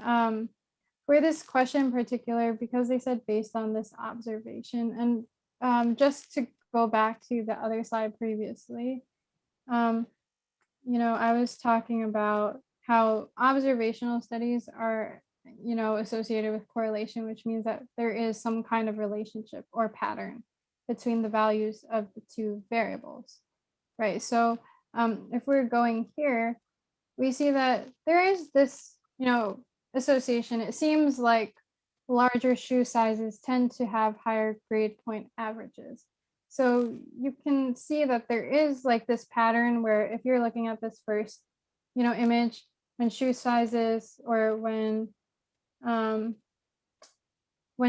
for this question in particular, because they said based on this observation, and just to go back to the other slide previously, I was talking about how observational studies are, associated with correlation, which means that there is some kind of relationship or pattern between the values of the two variables, right? So if we're going here, we see that there is this, association. It seems like larger shoe sizes tend to have higher grade point averages. So you can see that there is like this pattern where if you're looking at this first, image, when shoe sizes or when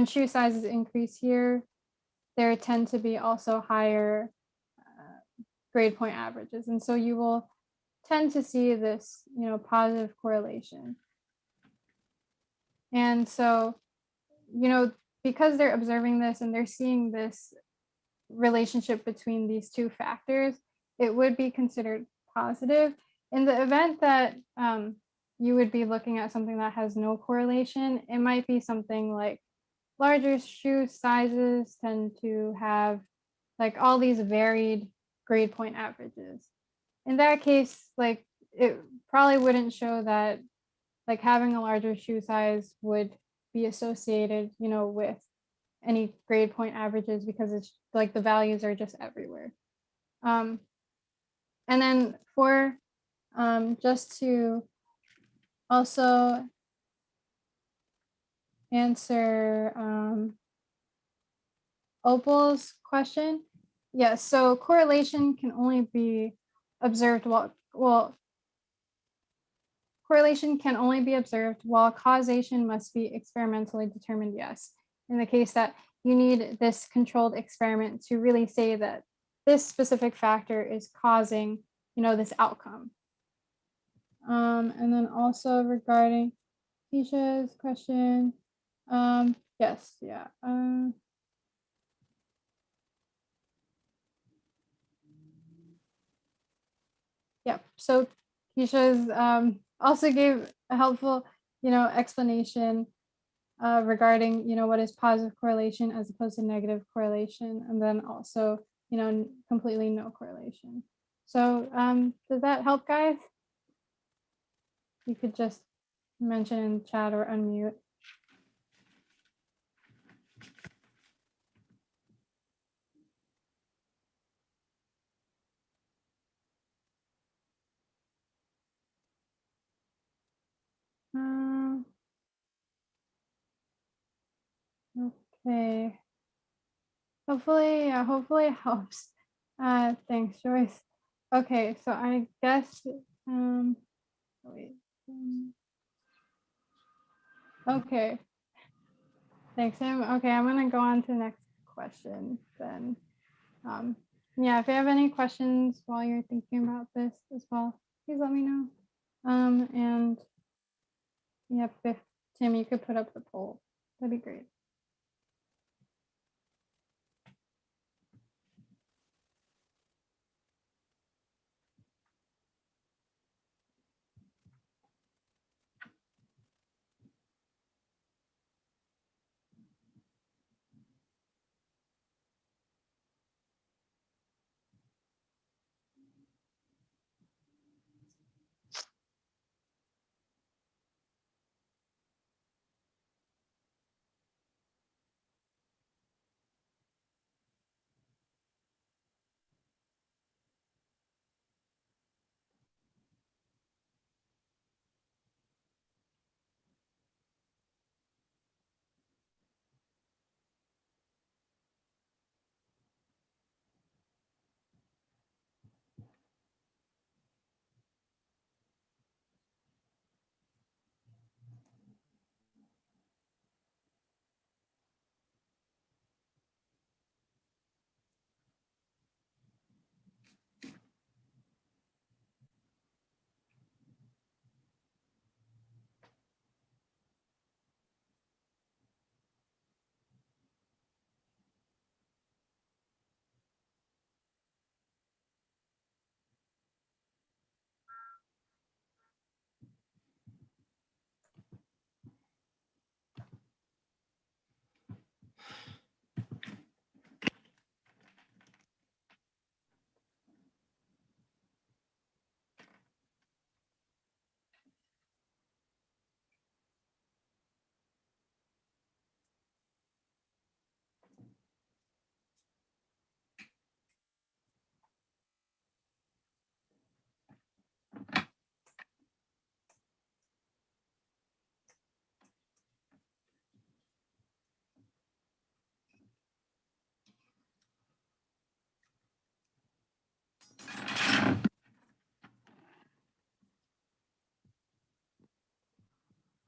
shoe sizes increase here, there tend to be also higher grade point averages. And so you will tend to see this, positive correlation. And so, because they're observing this and they're seeing this relationship between these two factors, it would be considered positive. In the event that you would be looking at something that has no correlation, it might be something like larger shoe sizes tend to have like all these varied grade point averages. In that case, like it probably wouldn't show that like having a larger shoe size would be associated, with any grade point averages, because it's like the values are just everywhere. And then for just to also answer Opal's question, yes, so correlation can only be observed correlation can only be observed while causation must be experimentally determined, yes. In the case that you need this controlled experiment to really say that this specific factor is causing, this outcome. And then also regarding Keisha's question, yes, yeah. Yep, so Keisha's also gave a helpful, explanation regarding, what is positive correlation as opposed to negative correlation, and then also, completely no correlation. So does that help, guys? You could just mention in chat or unmute. Okay. Hopefully it helps. Thanks, Joyce. Okay, so I guess wait. Okay. Thanks, Sam. Okay, I'm gonna go on to the next question then. Yeah, if you have any questions while you're thinking about this as well, please let me know. And yep, if Tim, you could put up the poll, that'd be great.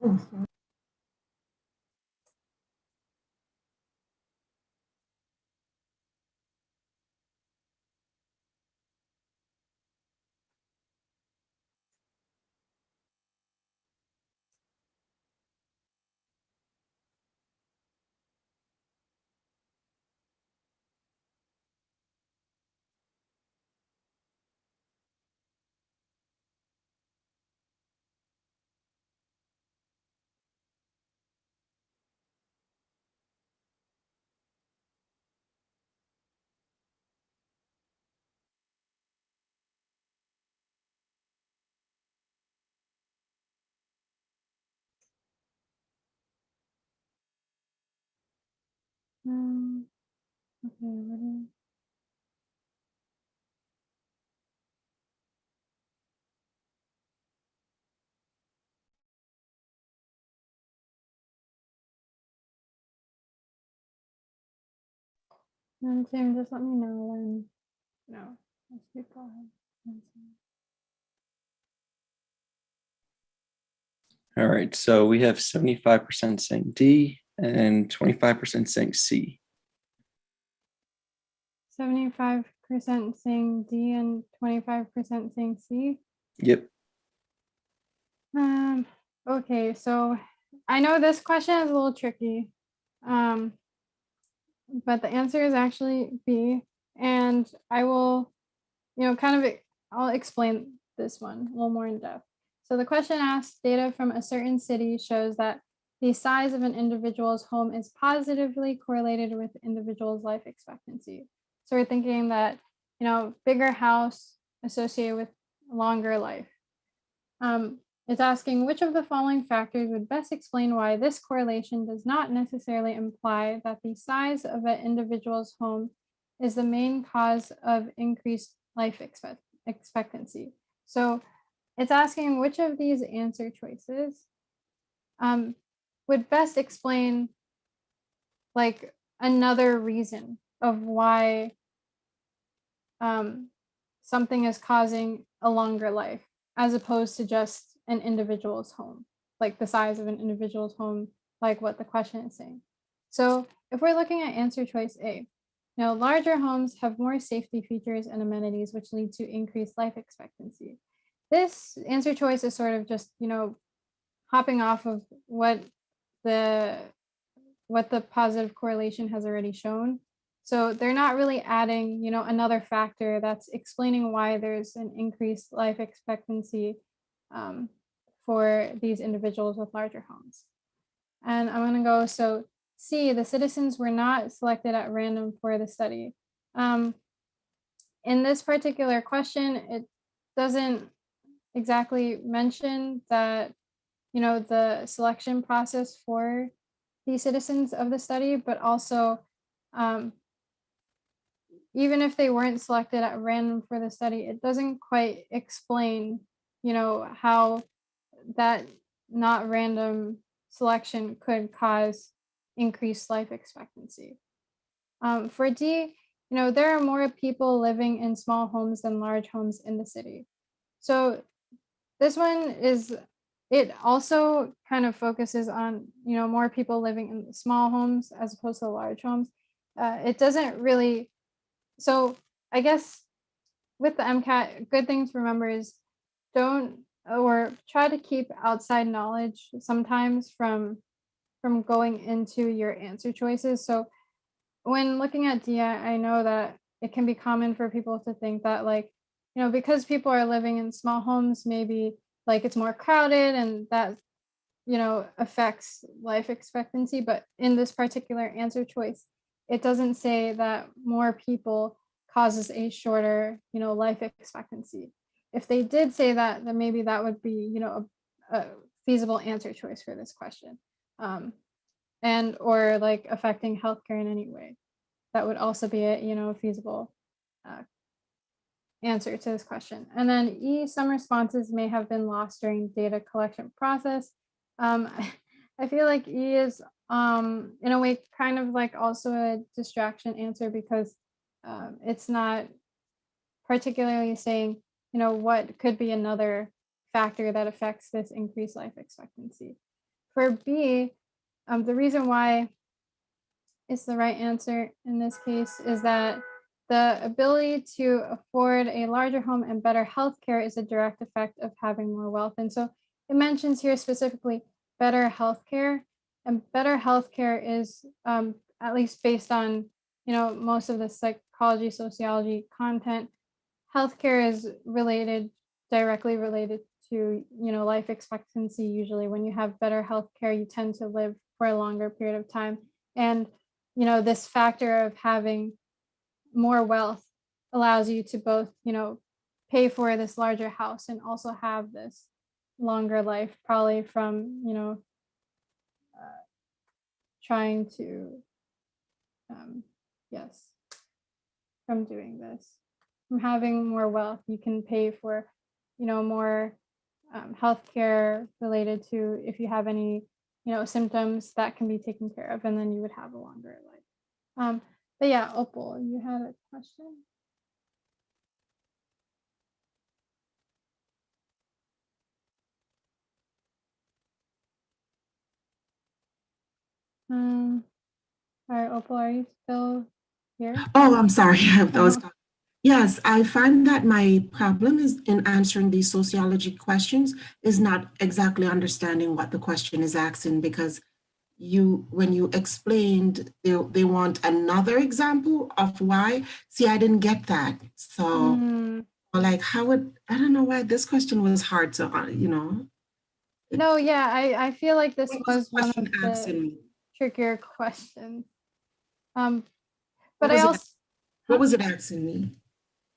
Mhm. Okay, what Tim, just let me know when, no, most people have answered. All right, so we have 75% saying D and 25% saying C. 75% saying D and 25% saying C. Yep. Okay, so I know this question is a little tricky, but the answer is actually B, and I will, I'll explain this one a little more in depth. So the question asks, data from a certain city shows that the size of an individual's home is positively correlated with individual's life expectancy. So we're thinking that, bigger house associated with longer life. It's asking which of the following factors would best explain why this correlation does not necessarily imply that the size of an individual's home is the main cause of increased life expectancy. So it's asking which of these answer choices would best explain like another reason of why something is causing a longer life, as opposed to just an individual's home, like the size of an individual's home, like what the question is saying. So if we're looking at answer choice A, larger homes have more safety features and amenities, which lead to increased life expectancy. This answer choice is sort of just, hopping off of what the positive correlation has already shown. So they're not really adding, another factor that's explaining why there's an increased life expectancy for these individuals with larger homes. And I'm going to go, so C, the citizens were not selected at random for the study. In this particular question, it doesn't exactly mention that, the selection process for the citizens of the study, but also even if they weren't selected at random for the study, it doesn't quite explain, how that not random selection could cause increased life expectancy. For D, there are more people living in small homes than large homes in the city. So this one is, it also kind of focuses on, more people living in small homes as opposed to large homes. It doesn't really, so I guess with the MCAT, good thing to remember is don't, or try to keep outside knowledge sometimes from going into your answer choices. So when looking at D, I know that it can be common for people to think that because people are living in small homes, maybe it's more crowded and that, affects life expectancy. But in this particular answer choice, it doesn't say that more people causes a shorter, life expectancy. If they did say that, then maybe that would be, a feasible answer choice for this question. And or affecting healthcare in any way. That would also be a feasible answer to this question. And then E, some responses may have been lost during data collection process. I feel like E is in a way kind of also a distraction answer because it's not particularly saying, what could be another factor that affects this increased life expectancy. for B, the reason why it's the right answer in this case is that the ability to afford a larger home and better healthcare is a direct effect of having more wealth. And so it mentions here specifically better healthcare, and better healthcare is at least based on, you know, most of the psychology, sociology content. Healthcare is directly related to, you know, life expectancy. Usually when you have better healthcare, you tend to live for a longer period of time. And, you know, this factor of having more wealth allows you to both, you know, pay for this larger house and also have this longer life, probably from, you know, trying to, yes, from doing this, from having more wealth, you can pay for, you know, more healthcare related to if you have any, you know, symptoms that can be taken care of, and then you would have a longer life. But yeah, Opal, you had a question? All right, Opal, are you still here? Oh, I'm sorry. Uh-huh. Yes, I find that my problem is in answering these sociology questions is not exactly understanding what the question is asking, because when you explained, they want another example of why. See, I didn't get that. So like, I don't know why this question was hard to, No, yeah, I feel like this what was the one of question asking the me? trickier questions. But What I was it, also, what was it asking me?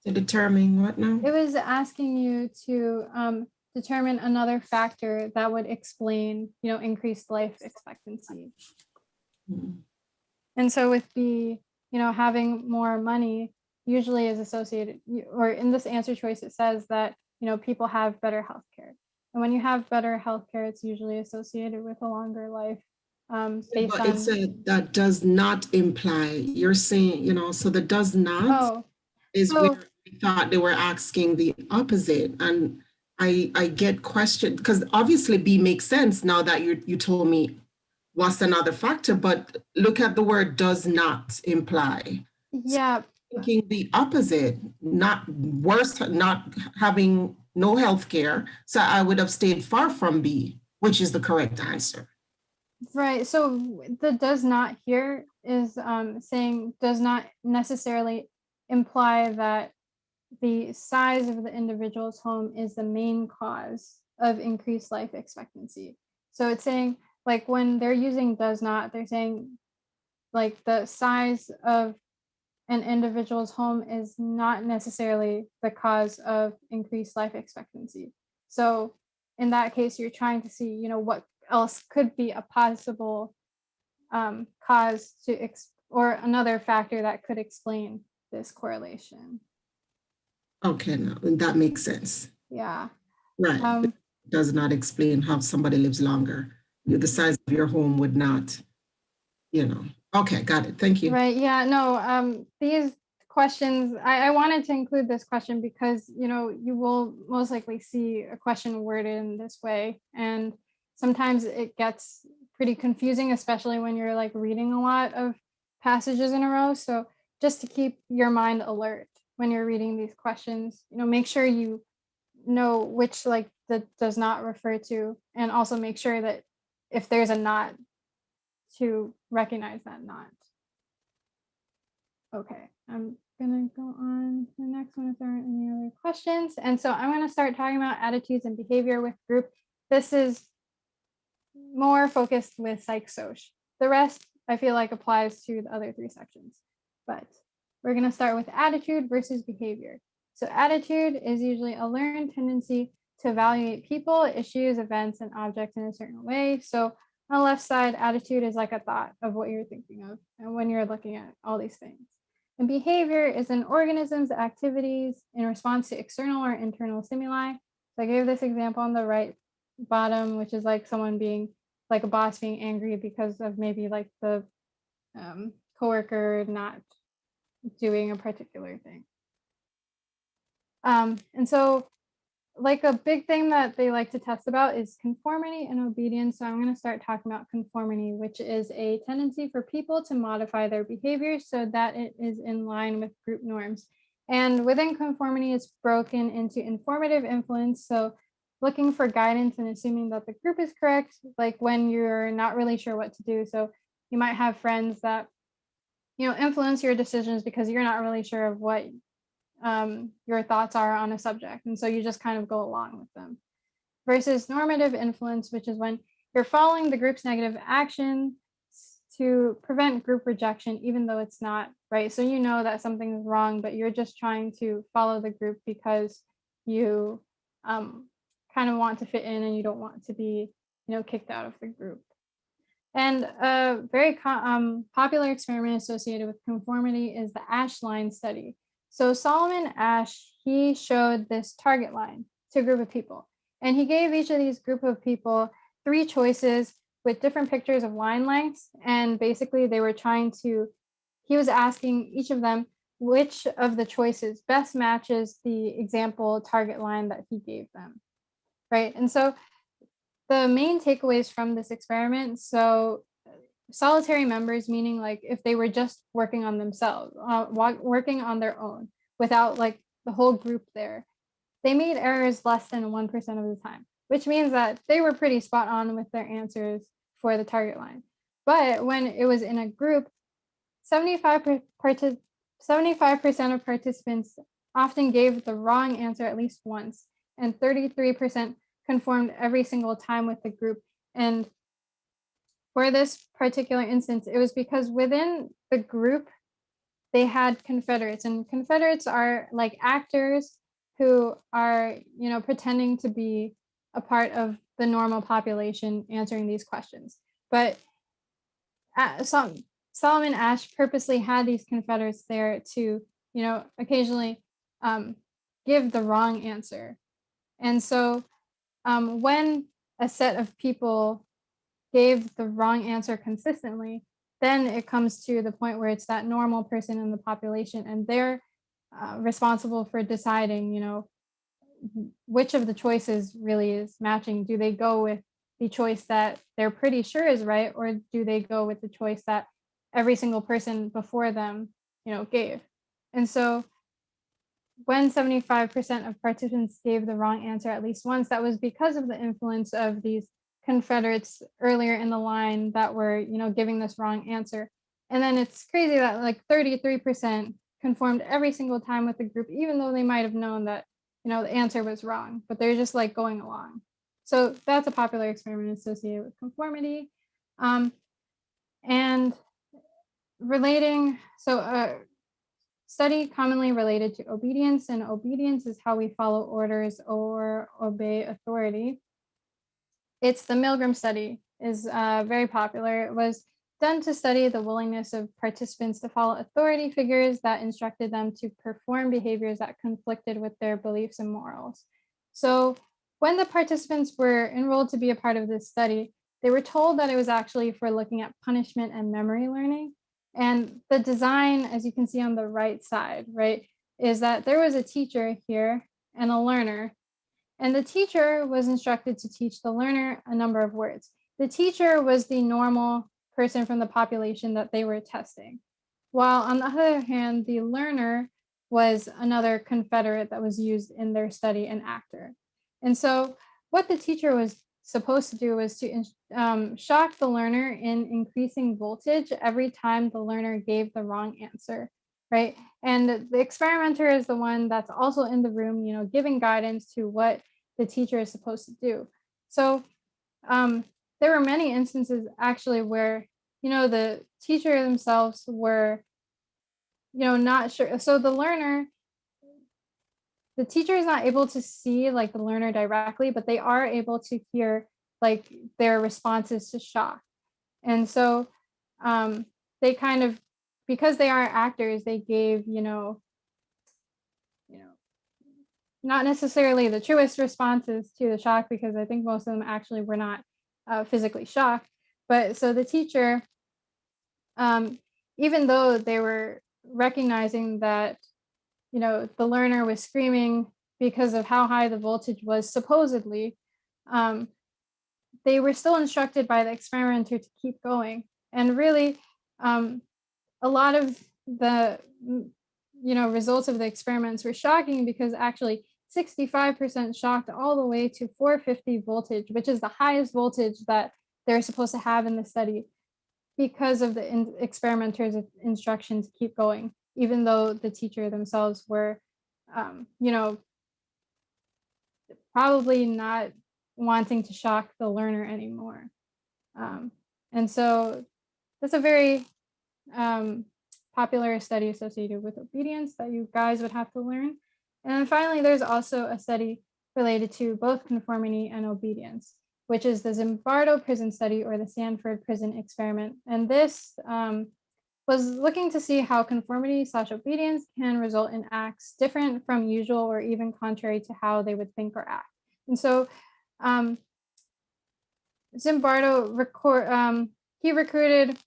To determine what now? it was asking you to determine another factor that would explain, you know, increased life expectancy. And so with the, you know, having more money usually is associated, or in this answer choice, it says that, you know, people have better healthcare. And when you have better healthcare, it's usually associated with a longer life. Based But on, it said that does not imply, you're saying, so the does not is where I thought they were asking the opposite. And I get questioned, because obviously B makes sense now that you told me what's another factor, but look at the word does not imply. Yeah. So thinking the opposite, not worse, not having no health care. So I would have stayed far from B, which is the correct answer. Right. So the does not here is saying does not necessarily imply that the size of the individual's home is the main cause of increased life expectancy. So it's saying, like, when they're using does not, they're saying like the size of an individual's home is not necessarily the cause of increased life expectancy. So in that case, you're trying to see, you know, what else could be a possible cause to or another factor that could explain this correlation. Okay, now that makes sense. Yeah. Right. It does not explain how somebody lives longer. The size of your home would not, Okay, got it. Thank you. Right. Yeah. No, these questions, I wanted to include this question because, you know, you will most likely see a question worded in this way. And sometimes it gets pretty confusing, especially when you're like reading a lot of passages in a row. So just to keep your mind alert when you're reading these questions, you know, make sure you know which like the does not refer to, and also make sure that if there's a not, to recognize that not. Okay, I'm gonna go on to the next one if there aren't any other questions. And so I'm gonna start talking about attitudes and behavior with group. This is more focused with psych soc. The rest I feel like applies to the other three sections, but we're gonna start with attitude versus behavior. So attitude is usually a learned tendency to evaluate people, issues, events, and objects in a certain way. So on the left side, attitude is like a thought of what you're thinking of and when you're looking at all these things. And behavior is an organism's activities in response to external or internal stimuli. So I gave this example on the right bottom, which is like someone being like a boss being angry because of maybe like the coworker not doing a particular thing. And so like a big thing that they like to test about is conformity and obedience. So I'm going to start talking about conformity, which is a tendency for people to modify their behavior so that it is in line with group norms. And within conformity, it's broken into informative influence. So looking for guidance and assuming that the group is correct, like when you're not really sure what to do. So you might have friends that, influence your decisions because you're not really sure of what your thoughts are on a subject. And so you just kind of go along with them. Versus normative influence, which is when you're following the group's negative action to prevent group rejection, even though it's not right. So you know that something is wrong, but you're just trying to follow the group because you kind of want to fit in and you don't want to be, kicked out of the group. And a very popular experiment associated with conformity is the Ashline study. So Solomon Asch, he showed this target line to a group of people. And he gave each of these group of people 3 choices with different pictures of line lengths. And basically they were he was asking each of them which of the choices best matches the example target line that he gave them, right? And so the main takeaways from this experiment, so solitary members, meaning like if they were just working on themselves, working on their own without like the whole group there, they made errors less than 1% of the time, which means that they were pretty spot on with their answers for the target line. But when it was in a group, 75% of participants often gave the wrong answer at least once, and 33% conformed every single time with the group. And for this particular instance, it was because within the group, they had confederates, and confederates are like actors who are, pretending to be a part of the normal population answering these questions. But Solomon Asch purposely had these confederates there to, occasionally give the wrong answer. And so when a set of people gave the wrong answer consistently, then it comes to the point where it's that normal person in the population, and they're responsible for deciding, which of the choices really is matching. Do they go with the choice that they're pretty sure is right, or do they go with the choice that every single person before them, gave? And so when 75% of participants gave the wrong answer at least once, that was because of the influence of these confederates earlier in the line that were, giving this wrong answer. And then it's crazy that like 33% conformed every single time with the group, even though they might have known that, the answer was wrong, but they're just like going along. So that's a popular experiment associated with conformity. And relating, so study commonly related to obedience, and obedience is how we follow orders or obey authority. It's the Milgram study, is very popular. It was done to study the willingness of participants to follow authority figures that instructed them to perform behaviors that conflicted with their beliefs and morals. So when the participants were enrolled to be a part of this study, they were told that it was actually for looking at punishment and memory learning. And the design, as you can see on the right side, right, is that there was a teacher here and a learner. And the teacher was instructed to teach the learner a number of words. The teacher was the normal person from the population that they were testing, while on the other hand, the learner was another confederate that was used in their study, an actor. And so what the teacher was supposed to do was to shock the learner in increasing voltage every time the learner gave the wrong answer, right? And the experimenter is the one that's also in the room, giving guidance to what the teacher is supposed to do. So there were many instances actually where, the teacher themselves were, not sure. So the teacher is not able to see like the learner directly, but they are able to hear like their responses to shock. And so they kind of, because they are actors, they gave, not necessarily the truest responses to the shock, because I think most of them actually were not physically shocked. But so the teacher, even though they were recognizing that, the learner was screaming because of how high the voltage was supposedly, they were still instructed by the experimenter to keep going. And really, a lot of the results of the experiments were shocking, because actually 65% shocked all the way to 450 voltage, which is the highest voltage that they're supposed to have in the study, because of the experimenter's instruction to keep going, even though the teacher themselves were, probably not wanting to shock the learner anymore. And so that's a very popular study associated with obedience that you guys would have to learn. And then finally, there's also a study related to both conformity and obedience, which is the Zimbardo prison study, or the Stanford prison experiment. And this was looking to see how conformity/obedience can result in acts different from usual, or even contrary to how they would think or act. And so Zimbardo he recruited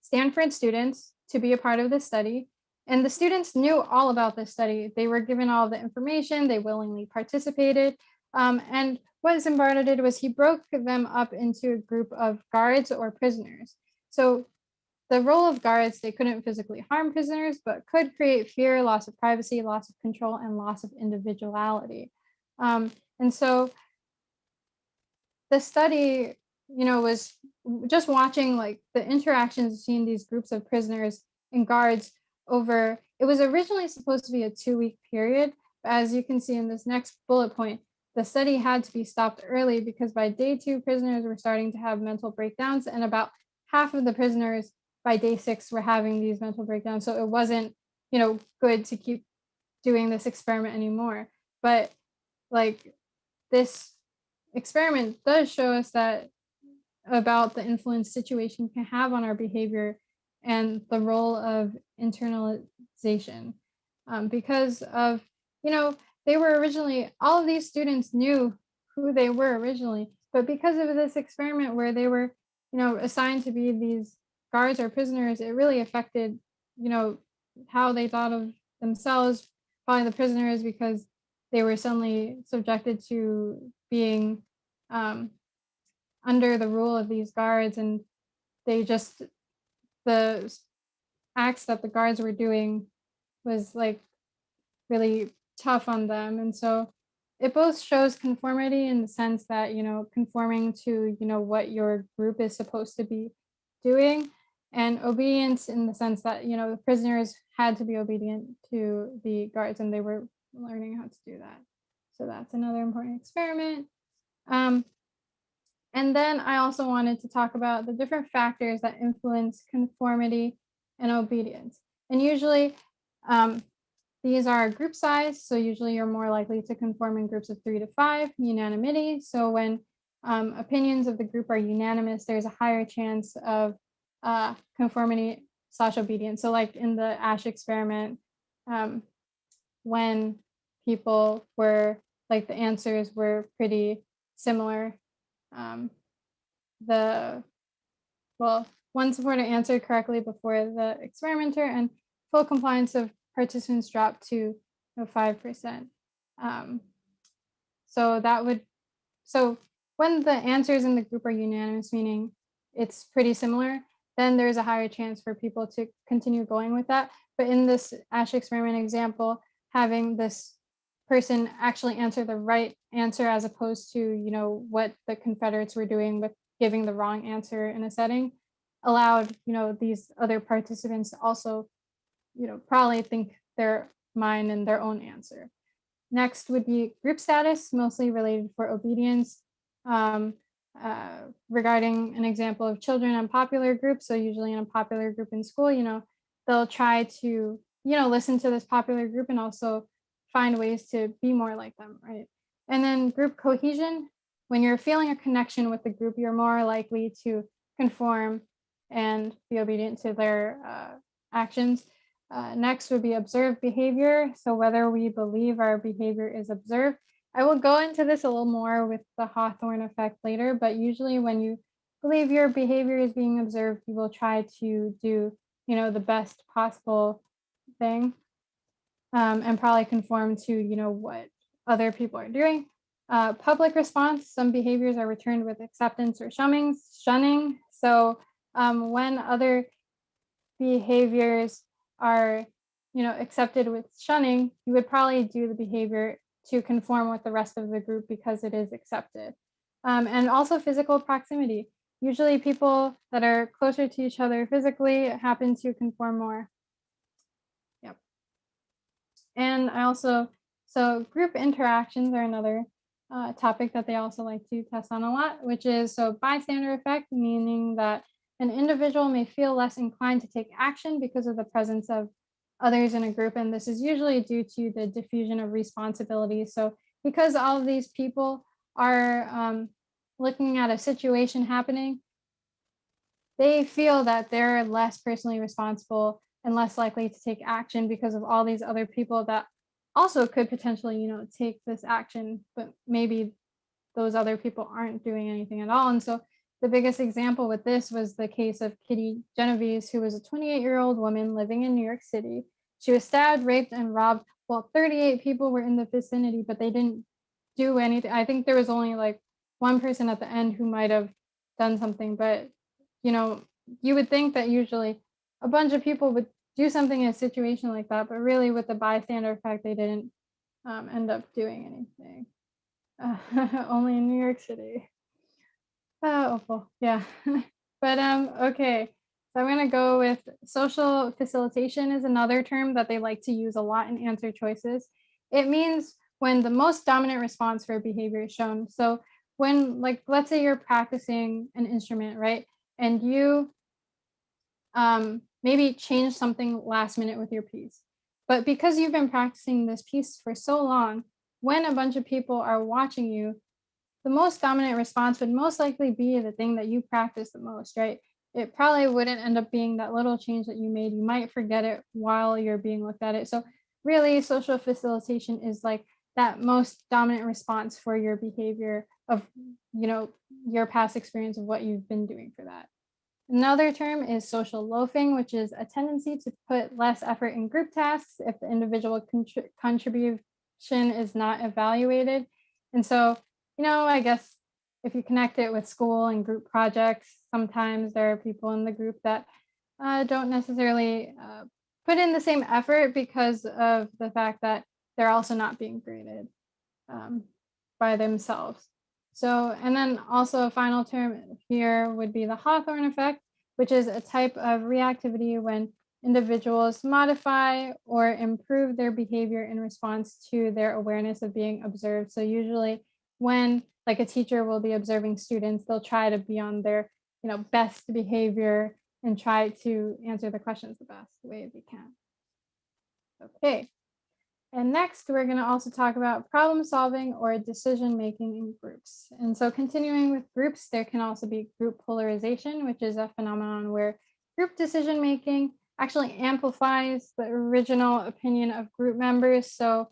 Stanford students to be a part of this study. And the students knew all about this study. They were given all the information, they willingly participated. And what Zimbardo did was he broke them up into a group of guards or prisoners. So the role of guards, they couldn't physically harm prisoners, but could create fear, loss of privacy, loss of control, and loss of individuality. And so the study, was just watching like the interactions between these groups of prisoners and guards over, it was originally supposed to be a 2-week period. But as you can see in this next bullet point, the study had to be stopped early, because by day 2, prisoners were starting to have mental breakdowns, and about half of the prisoners by day 6 were having these mental breakdowns. So it wasn't, good to keep doing this experiment anymore. But like, this experiment does show us that about the influence situation can have on our behavior and the role of internalization, because of, they were originally, all of these students knew who they were originally, but because of this experiment where they were, assigned to be these guards or prisoners, it really affected, how they thought of themselves, probably the prisoners, because they were suddenly subjected to being under the rule of these guards, and the acts that the guards were doing was like really tough on them. And so it both shows conformity in the sense that, conforming to, what your group is supposed to be doing, and obedience in the sense that, the prisoners had to be obedient to the guards, and they were learning how to do that. So that's another important experiment. And then I also wanted to talk about the different factors that influence conformity and obedience. And usually these are group size. So usually you're more likely to conform in groups of 3 to 5, unanimity. So when opinions of the group are unanimous, there's a higher chance of conformity/obedience. So like in the Ash experiment, when people were, like, the answers were pretty similar. One supporter answered correctly before the experimenter, and full compliance of participants dropped to 5%. So when the answers in the group are unanimous, meaning it's pretty similar, then there's a higher chance for people to continue going with that. But in this Ash experiment example, having this person actually answer the right answer, as opposed to, what the Confederates were doing with giving the wrong answer in a setting, allowed, these other participants to also, probably think their mind and their own answer. Next would be group status, mostly related for obedience. Regarding an example of children in popular groups, so usually in a popular group in school, they'll try to, listen to this popular group and also find ways to be more like them, right? And then group cohesion, when you're feeling a connection with the group, you're more likely to conform and be obedient to their actions. Next would be observed behavior. So whether we believe our behavior is observed. I will go into this a little more with the Hawthorne effect later, but usually when you believe your behavior is being observed, you will try to do, the best possible thing, and probably conform to, what other people are doing. Public response, some behaviors are returned with acceptance or shunning. So when other behaviors are, accepted with shunning, you would probably do the behavior to conform with the rest of the group because it is accepted. And also physical proximity. Usually people that are closer to each other physically happen to conform more. Yep. And so group interactions are another topic that they also like to test on a lot, which is bystander effect, meaning that an individual may feel less inclined to take action because of the presence of others in a group. And this is usually due to the diffusion of responsibility. So because all of these people are looking at a situation happening, they feel that they're less personally responsible and less likely to take action because of all these other people that also could potentially, take this action, but maybe those other people aren't doing anything at all. And so the biggest example with this was the case of Kitty Genovese, who was a 28-year-old woman living in New York City. She was stabbed, raped, and robbed while 38 people were in the vicinity, but they didn't do anything. I think there was only like one person at the end who might have done something, but you would think that usually a bunch of people would do something in a situation like that, but really with the bystander effect, they didn't end up doing anything. Only in New York City. Awful, yeah. But okay, so I'm gonna go with social facilitation is another term that they like to use a lot in answer choices. It means when the most dominant response for a behavior is shown. So when, like, let's say you're practicing an instrument, right? And you maybe change something last minute with your piece. But because you've been practicing this piece for so long, when a bunch of people are watching you, the most dominant response would most likely be the thing that you practice the most, right? It probably wouldn't end up being that little change that you made. You might forget it while you're being looked at it. So really, social facilitation is like that most dominant response for your behavior of, your past experience of what you've been doing for that. Another term is social loafing, which is a tendency to put less effort in group tasks if the individual contribution is not evaluated. And so, I guess if you connect it with school and group projects, sometimes there are people in the group that don't necessarily put in the same effort because of the fact that they're also not being graded by themselves. So, and then also a final term here would be the Hawthorne effect, which is a type of reactivity when individuals modify or improve their behavior in response to their awareness of being observed. So usually when like a teacher will be observing students, they'll try to be on their, best behavior and try to answer the questions the best way they can. Okay. And next, we're going to also talk about problem solving or decision making in groups. And so continuing with groups, there can also be group polarization, which is a phenomenon where group decision making actually amplifies the original opinion of group members. So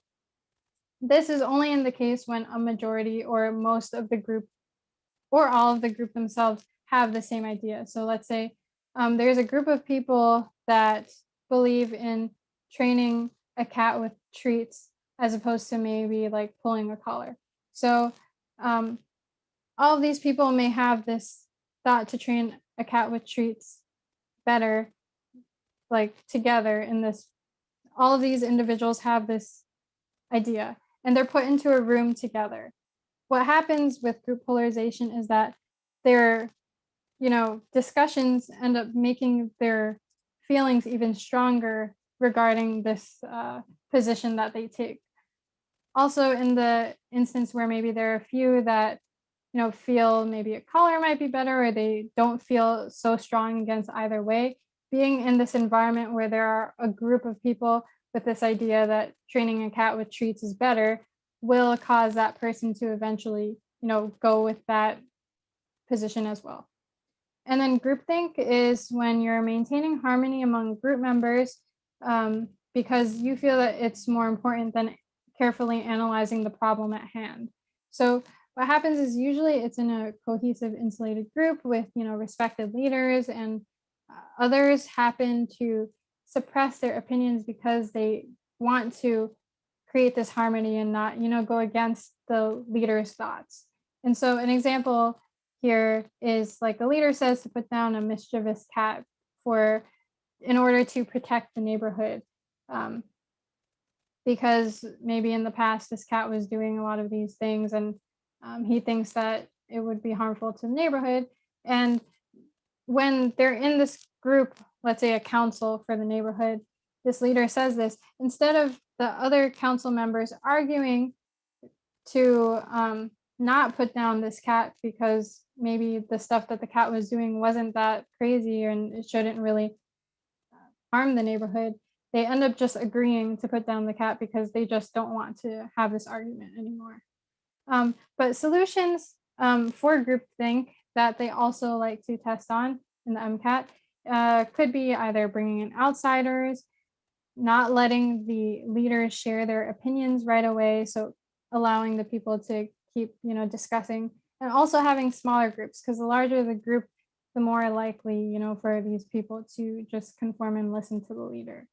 this is only in the case when a majority or most of the group or all of the group themselves have the same idea. So let's say there's a group of people that believe in training a cat with treats as opposed to maybe like pulling a collar. So all of these people may have this thought to train a cat with treats better, like together in this, all of these individuals have this idea and they're put into a room together. What happens with group polarization is that their, discussions end up making their feelings even stronger regarding this position that they take. Also, in the instance where maybe there are a few that, feel maybe a collar might be better, or they don't feel so strong against either way, being in this environment where there are a group of people with this idea that training a cat with treats is better will cause that person to eventually, go with that position as well. And then groupthink is when you're maintaining harmony among group members because you feel that it's more important than carefully analyzing the problem at hand. So what happens is usually it's in a cohesive, insulated group with, respected leaders, and others happen to suppress their opinions because they want to create this harmony and not, go against the leader's thoughts. And so an example here is like the leader says to put down a mischievous cat in order to protect the neighborhood. Because maybe in the past this cat was doing a lot of these things, and he thinks that it would be harmful to the neighborhood. And when they're in this group, let's say a council for the neighborhood, this leader says this, instead of the other council members arguing to not put down this cat because maybe the stuff that the cat was doing wasn't that crazy and it shouldn't really harm the neighborhood, they end up just agreeing to put down the cat because they just don't want to have this argument anymore. But solutions for groupthink that they also like to test on in the MCAT could be either bringing in outsiders, not letting the leaders share their opinions right away, so allowing the people to keep, discussing, and also having smaller groups, because the larger the group, the more likely, for these people to just conform and listen to the leader.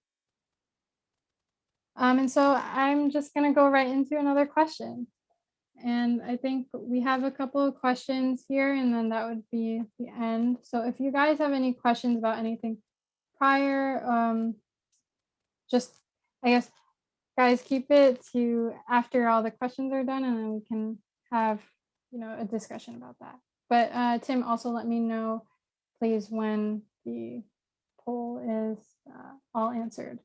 And so I'm just going to go right into another question. And I think we have a couple of questions here, and then that would be the end. So if you guys have any questions about anything prior, just, I guess, guys, keep it to after all the questions are done, and then we can have, a discussion about that. But Tim, also let me know, please, when the poll is all answered.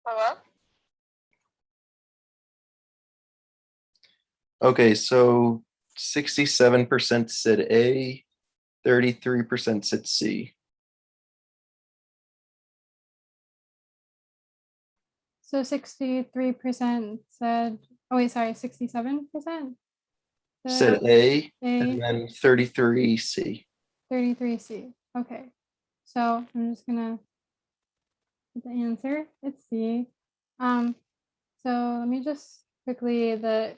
Hello? Okay, so 67% said A, 33% said C. So 63% said, oh wait, sorry, 67% Said A, A, and then 33 C. 33C. Okay, so I'm just gonna put the answer. It's C. So let me just quickly, the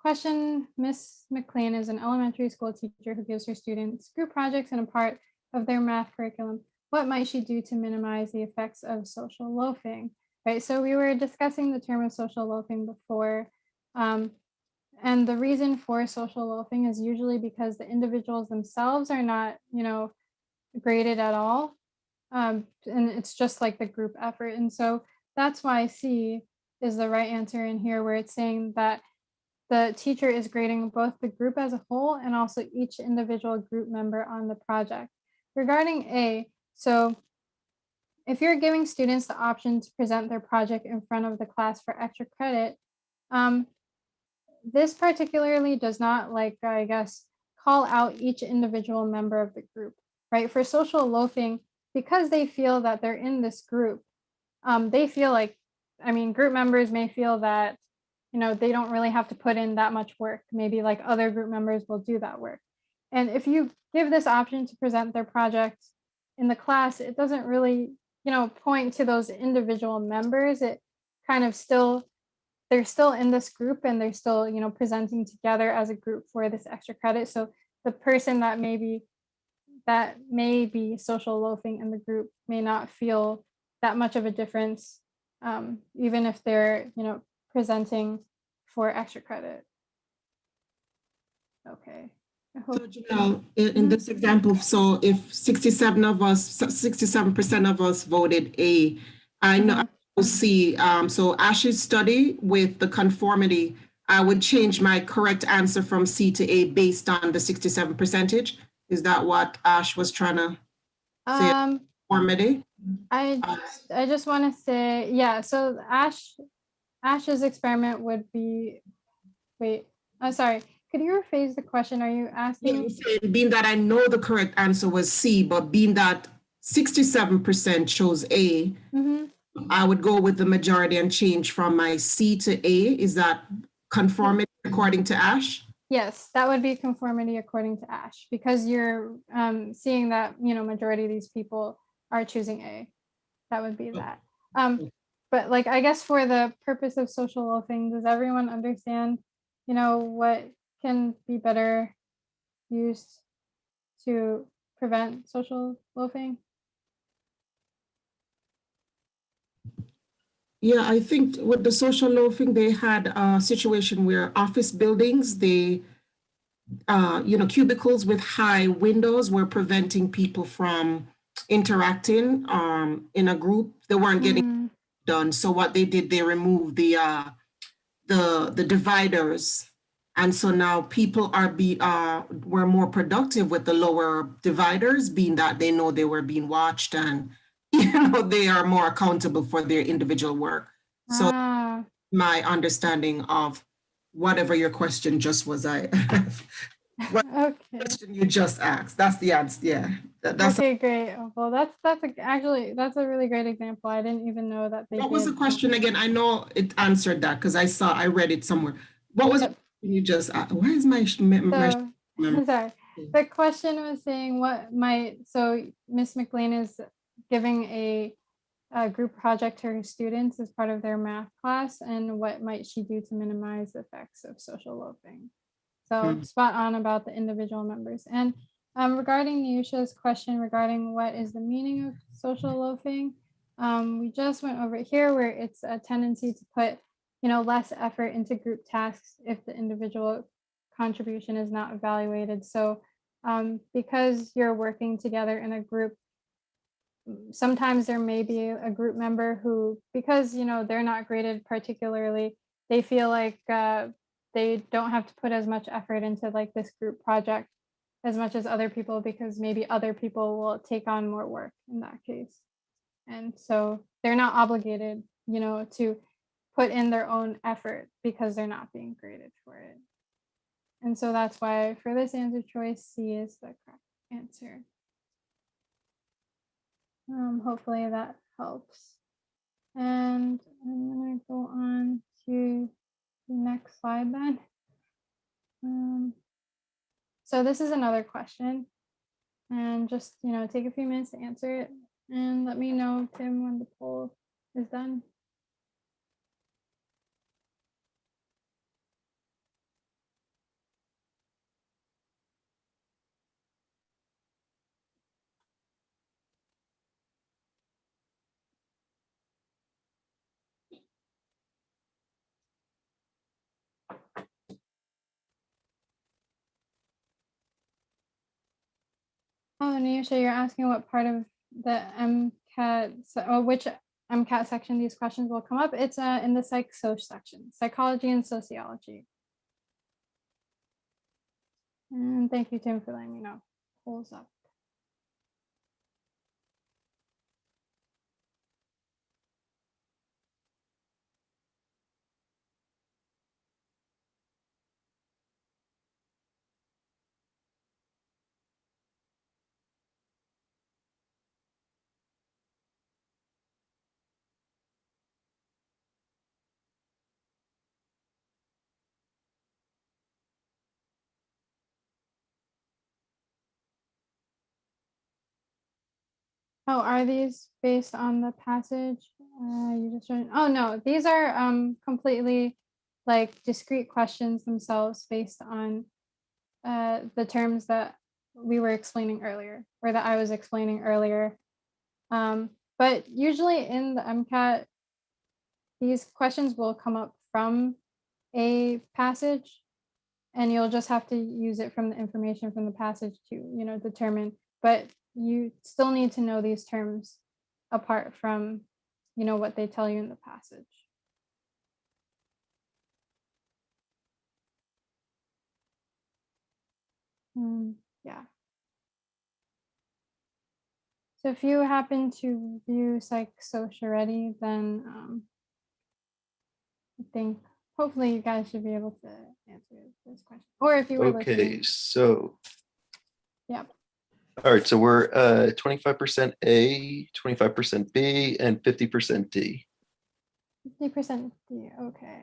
question, Miss McLean is an elementary school teacher who gives her students group projects and a part of their math curriculum. What might she do to minimize the effects of social loafing? Right, so we were discussing the term of social loafing before. And the reason for social loafing is usually because the individuals themselves are not, graded at all. And it's just like the group effort. And so that's why C is the right answer in here, where it's saying that the teacher is grading both the group as a whole and also each individual group member on the project. Regarding A, so if you're giving students the option to present their project in front of the class for extra credit, this particularly does not, like, I guess, call out each individual member of the group, right? For social loafing, because they feel that they're in this group, they feel like, I mean, group members may feel that, they don't really have to put in that much work. Maybe like other group members will do that work. And if you give this option to present their project in the class, it doesn't really, point to those individual members. It kind of they're still in this group and they're still, presenting together as a group for this extra credit. So the person that may be social loafing in the group may not feel that much of a difference, even if they're, presenting for extra credit. Okay. So Janelle, in this example, so if 67% of us voted A, I know we'll see. So Ash's study with the conformity, I would change my correct answer from C to A based on the 67%. Is that what Ash was trying to say? Conformity? I just want to say, yeah. So Ash's experiment would be, wait, I'm sorry. Could you rephrase the question? Are you asking? Yeah, I'm saying, being that I know the correct answer was C, but being that 67% chose A, I would go with the majority and change from my C to A. Is that conformity according to Ash? Yes, that would be conformity according to Ash, because you're seeing that, majority of these people are choosing A. That would be that. But like, I guess for the purpose of social loafing, does everyone understand, what can be better used to prevent social loafing? Yeah, I think with the social loafing, they had a situation where office buildings, cubicles with high windows were preventing people from interacting in a group. They weren't getting done. So what they did, they removed the dividers. And so now people were more productive with the lower dividers, being that they know they were being watched and they are more accountable for their individual work. So my understanding of whatever your question just was, what question you just asked, that's the answer. Yeah. Okay, great. Well, that's actually a really great example. I didn't even know that they. What was the question again? I know it answered that because I read it somewhere. What was you just? Why is my sorry. The question was saying so Miss McLean is giving a group project to her students as part of their math class, and what might she do to minimize the effects of social loafing? So spot on about the individual members. And regarding Neusha's question regarding what is the meaning of social loafing, we just went over it here, where it's a tendency to put, less effort into group tasks if the individual contribution is not evaluated. So because you're working together in a group, sometimes there may be a group member who, because they're not graded particularly, they feel like they don't have to put as much effort into like this group project as much as other people, because maybe other people will take on more work in that case. And so they're not obligated, to put in their own effort because they're not being graded for it. And so that's why for this answer choice, C is the correct answer. Hopefully that helps. And I'm gonna go on to the next slide then. So this is another question, and just, take a few minutes to answer it and let me know, Tim, when the poll is done. Oh, Neusha, you're asking what part of the MCAT, which MCAT section these questions will come up. It's in the psych-soc section, psychology and sociology. And thank you, Tim, for letting me know. Pulls up. Oh, are these based on the passage you just read? Oh no, these are completely like discrete questions themselves based on the terms that we were explaining earlier, or that I was explaining earlier. But usually in the MCAT, these questions will come up from a passage, and you'll just have to use it from the information from the passage to, you know, determine. But you still need to know these terms apart from, you know, what they tell you in the passage. Yeah. So if you happen to review psych-soc already, then I think hopefully you guys should be able to answer this question. Or if you were Okay, listening. so. Yep. All right, so we're 25% A, 25% B, and 50% D. 50% D, okay.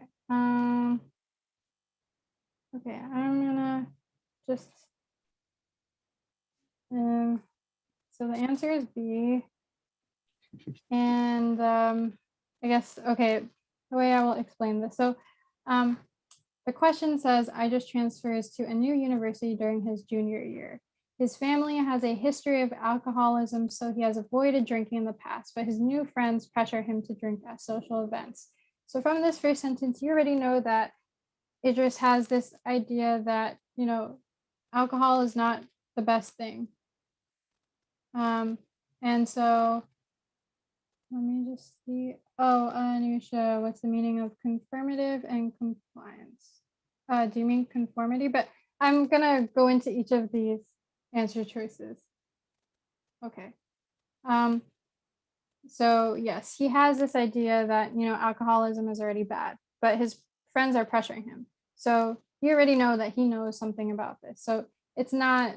Okay, I'm gonna just, so the answer is B. And I guess, okay, the way I will explain this. So the question says, I just transfers to a new university during his junior year. His family has a history of alcoholism, so he has avoided drinking in the past, but his new friends pressure him to drink at social events. So from this first sentence, you already know that Idris has this idea that, you know, alcohol is not the best thing. And so let me just see. Oh, Anusha, what's the meaning of conformative and compliance? Do you mean conformity? But I'm gonna go into each of these answer choices. Okay. So yes, he has this idea that, you know, alcoholism is already bad, but his friends are pressuring him. So you already know that he knows something about this. So it's not,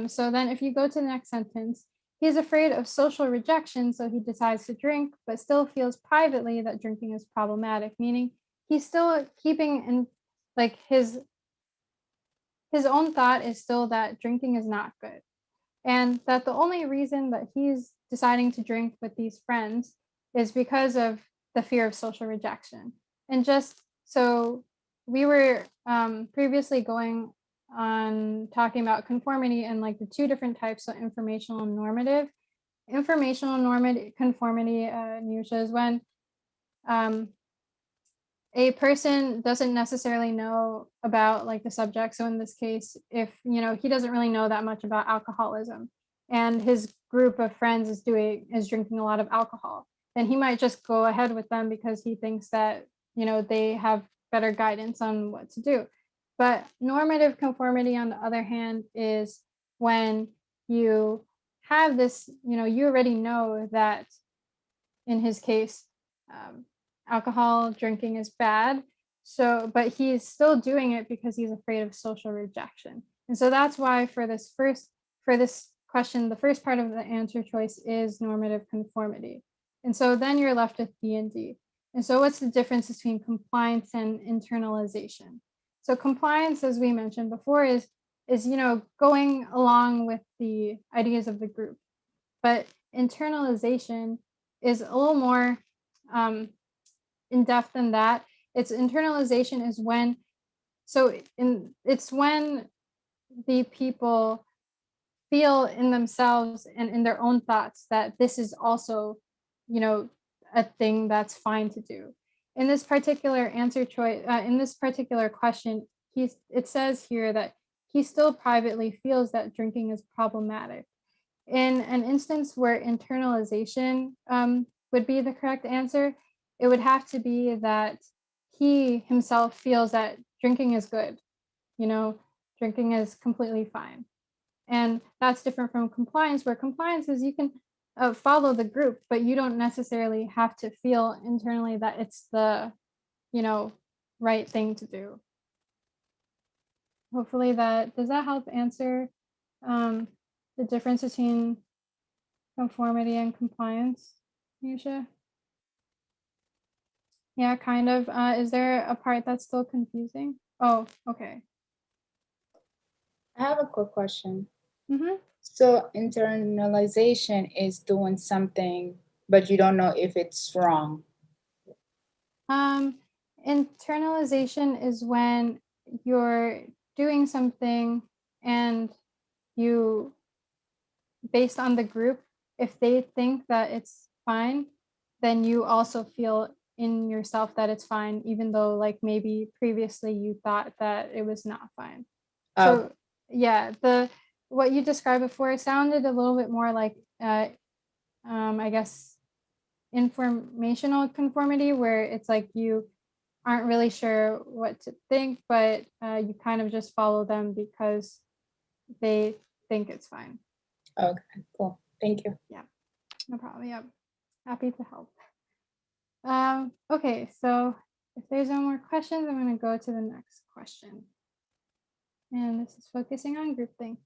so then if you go to the next sentence, he's afraid of social rejection, so he decides to drink, but still feels privately that drinking is problematic, meaning he's still keeping in, like, his own thought is still that drinking is not good. And that the only reason that he's deciding to drink with these friends is because of the fear of social rejection. And just so we were previously going on talking about conformity and like the two different types, so informational and normative. Informational normative conformity, Nusha, is when a person doesn't necessarily know about like the subject. So in this case, if, you know, he doesn't really know that much about alcoholism and his group of friends is drinking a lot of alcohol, then he might just go ahead with them because he thinks that, you know, they have better guidance on what to do. But normative conformity, on the other hand, is when you have this, you know, you already know that in his case, alcohol drinking is bad. So, but he's still doing it because he's afraid of social rejection. And so that's why for this question, the first part of the answer choice is normative conformity. And so then you're left with B and D. And so what's the difference between compliance and internalization? So compliance, as we mentioned before, is you know, going along with the ideas of the group. But internalization is a little more in depth than that. It's internalization is when, it's when the people feel in themselves and in their own thoughts that this is also, you know, a thing that's fine to do. In this particular answer choice, in this particular question, it says here that he still privately feels that drinking is problematic. In an instance where internalization would be the correct answer. It would have to be that he himself feels that drinking is good, drinking is completely fine. And that's different from compliance, where compliance is you can follow the group, but you don't necessarily have to feel internally that it's the, right thing to do. Hopefully does that help answer the difference between conformity and compliance, Nisha? Yeah, kind of. Is there a part that's still confusing? Oh, okay. I have a quick question. Mm-hmm. So internalization is doing something, but you don't know if it's wrong. Internalization is when you're doing something and you, based on the group, if they think that it's fine, then you also feel in yourself that it's fine, even though like maybe previously you thought that it was not fine. So yeah, what you described before sounded a little bit more like I guess informational conformity, where it's like you aren't really sure what to think, but you kind of just follow them because they think it's fine. Okay, cool. Thank you. Yeah, no problem. Yeah, happy to help. Okay, so if there's no more questions, I'm going to go to the next question. And this is focusing on groupthink.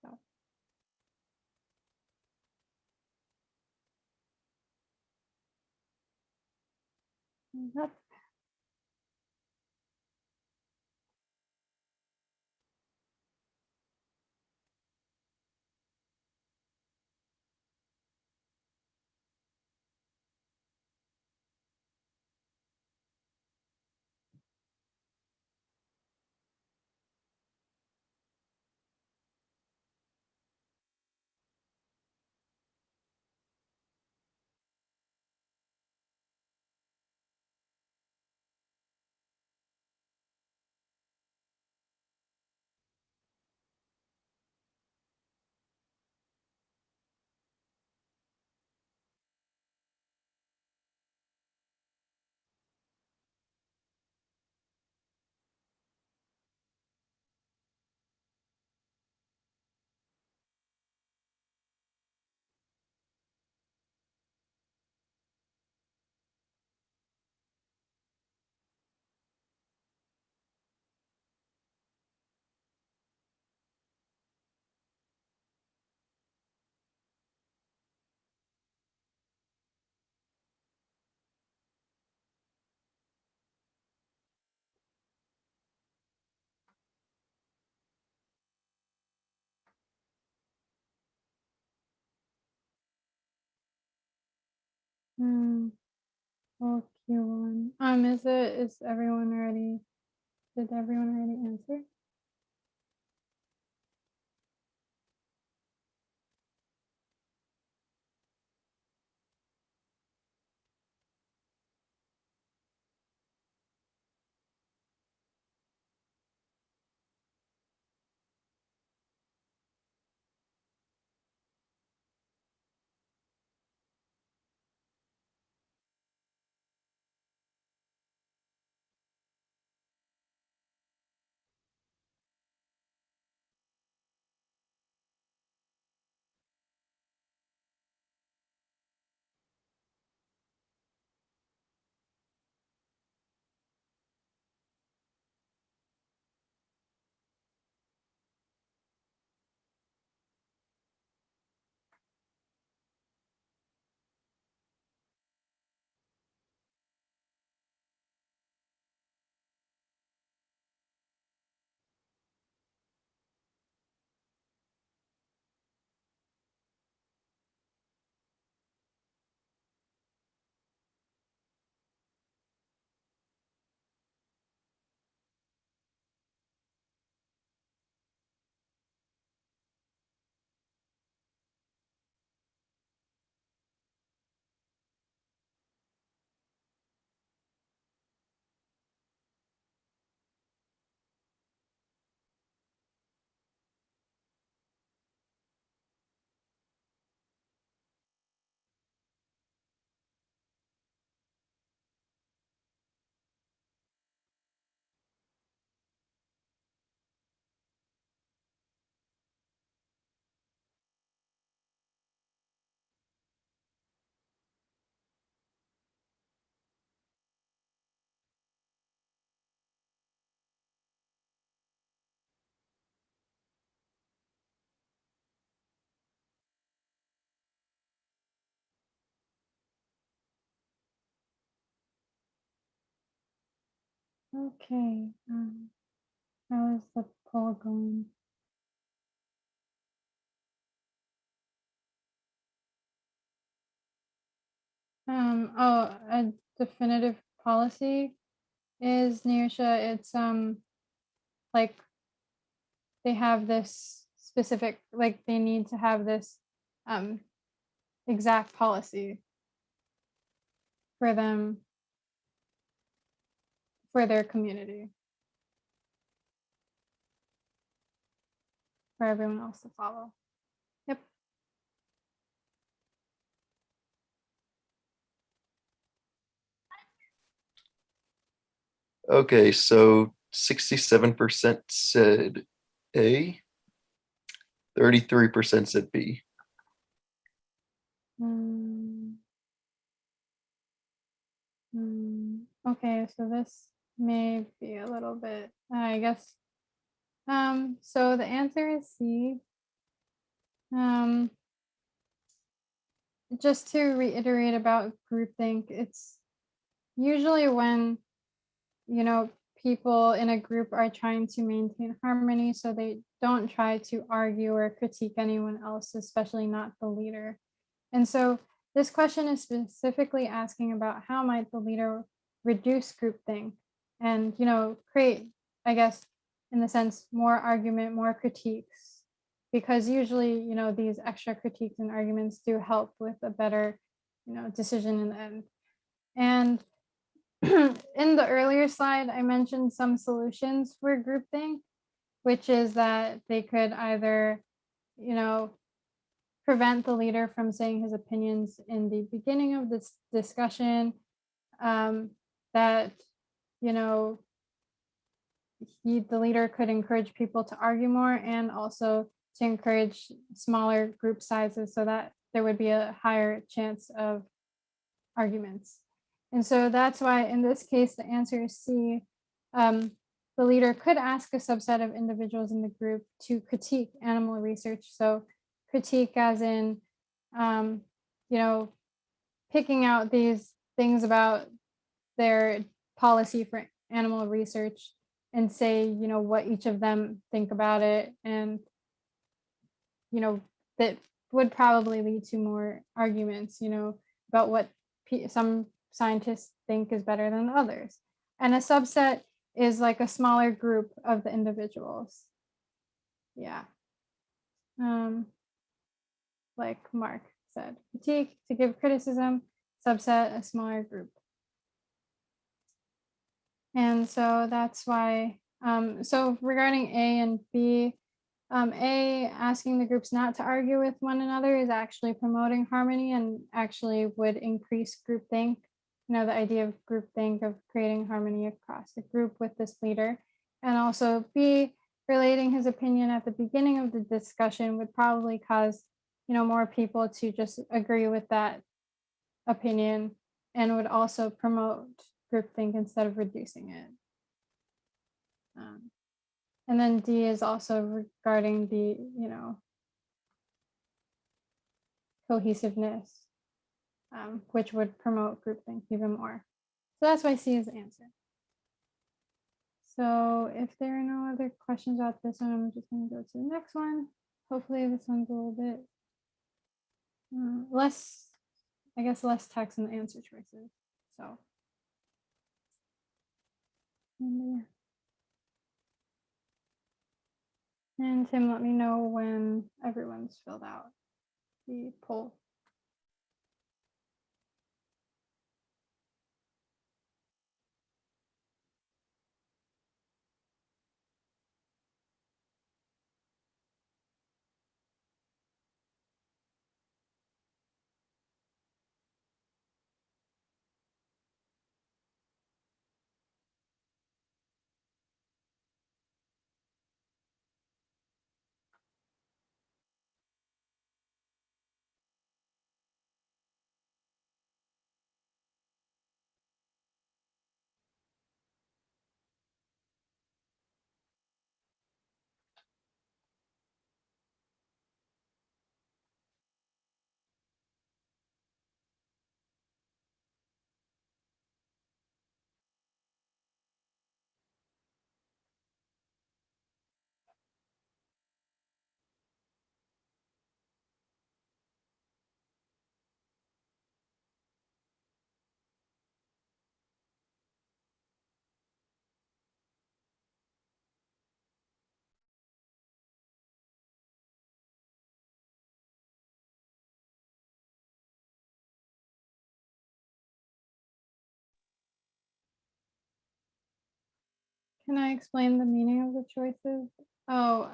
So. Yep. Okay, one. Is everyone already? Did everyone already answer? Okay. How is the poll going? Oh, a definitive policy is Neosha. It's like they have this specific, like they need to have this exact policy for them, for their community, for everyone else to follow. Yep. Okay, so 67% said A, 33% said B. Okay, so this may be a little bit, I guess. So the answer is C. Just to reiterate about groupthink, it's usually when, you know, people in a group are trying to maintain harmony, so they don't try to argue or critique anyone else, especially not the leader. And so this question is specifically asking about how might the leader reduce groupthink and, you know, create, I guess, in the sense, more argument, more critiques, because usually, you know, these extra critiques and arguments do help with a better, you know, decision in the end. And in the earlier slide, I mentioned some solutions for groupthink, which is that they could either, you know, prevent the leader from saying his opinions in the beginning of this discussion, that, you know, the leader could encourage people to argue more, and also to encourage smaller group sizes so that there would be a higher chance of arguments. And so that's why in this case, the answer is C. The leader could ask a subset of individuals in the group to critique animal research. So critique as in, you know, picking out these things about their policy for animal research and say, you know, what each of them think about it. And, you know, that would probably lead to more arguments, you know, about what some scientists think is better than others. And a subset is like a smaller group of the individuals. Yeah. Like Mark said, critique, to give criticism, subset, a smaller group. And so that's why, so regarding A and B, A, asking the groups not to argue with one another is actually promoting harmony and actually would increase groupthink. You know, the idea of groupthink, of creating harmony across the group with this leader. And also B, relating his opinion at the beginning of the discussion would probably cause, you know, more people to just agree with that opinion, and would also promote groupthink instead of reducing it. And then D is also regarding the, you know, cohesiveness, which would promote groupthink even more. So that's why C is the answer. So if there are no other questions about this one, I'm just going to go to the next one. Hopefully this one's a little bit less, I guess, less text in the answer choices. So. And Tim, let me know when everyone's filled out the poll. Can I explain the meaning of the choices? Oh,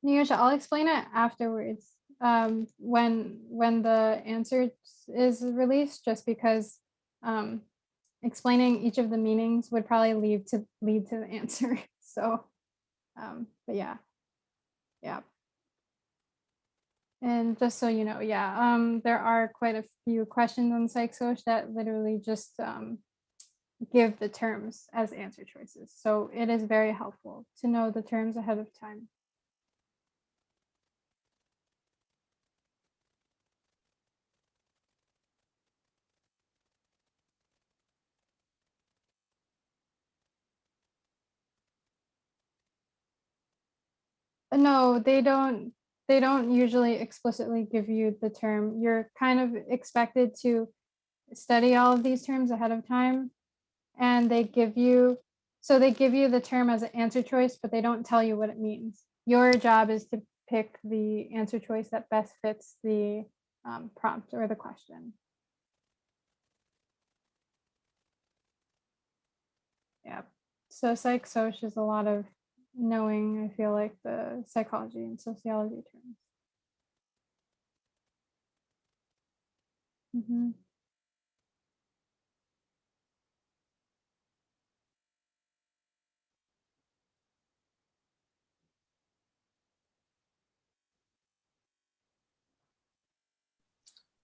Neosha, I'll explain it afterwards. When the answer is released, just because explaining each of the meanings would probably lead to the answer. So, but yeah. And just so you know, there are quite a few questions on PsychSoc that literally just give the terms as answer choices. So it is very helpful to know the terms ahead of time. No, they don't usually explicitly give you the term. You're kind of expected to study all of these terms ahead of time, and they give you the term as an answer choice, but they don't tell you what it means. Your job is to pick the answer choice that best fits the prompt or the question. Yeah. So psych-soc is a lot of knowing, I feel like, the psychology and sociology terms.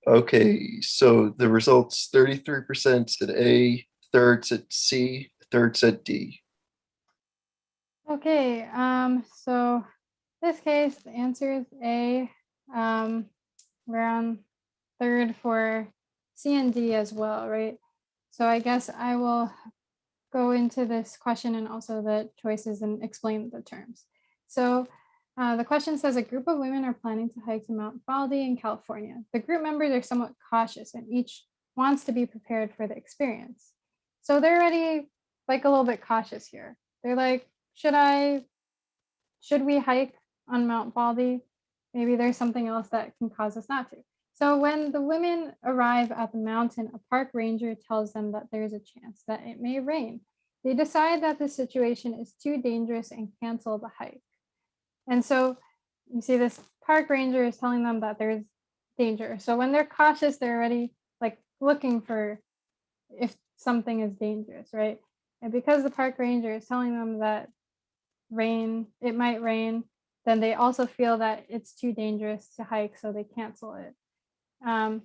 Okay, so the results 33% said A, third said C, third said D. Okay, so this case, the answer is A. We're on third for C and D as well, right? So I guess I will go into this question and also the choices and explain the terms. So the question says, a group of women are planning to hike to Mount Baldy in California. The group members are somewhat cautious and each wants to be prepared for the experience. So they're already like a little bit cautious here. They're like, should we hike on Mount Baldy? Maybe there's something else that can cause us not to. So when the women arrive at the mountain, a park ranger tells them that there's a chance that it may rain. They decide that the situation is too dangerous and cancel the hike. And so you see this park ranger is telling them that there's danger. So when they're cautious, they're already like looking for if something is dangerous, right? And because the park ranger is telling them that it might rain, then they also feel that it's too dangerous to hike, so they cancel it. And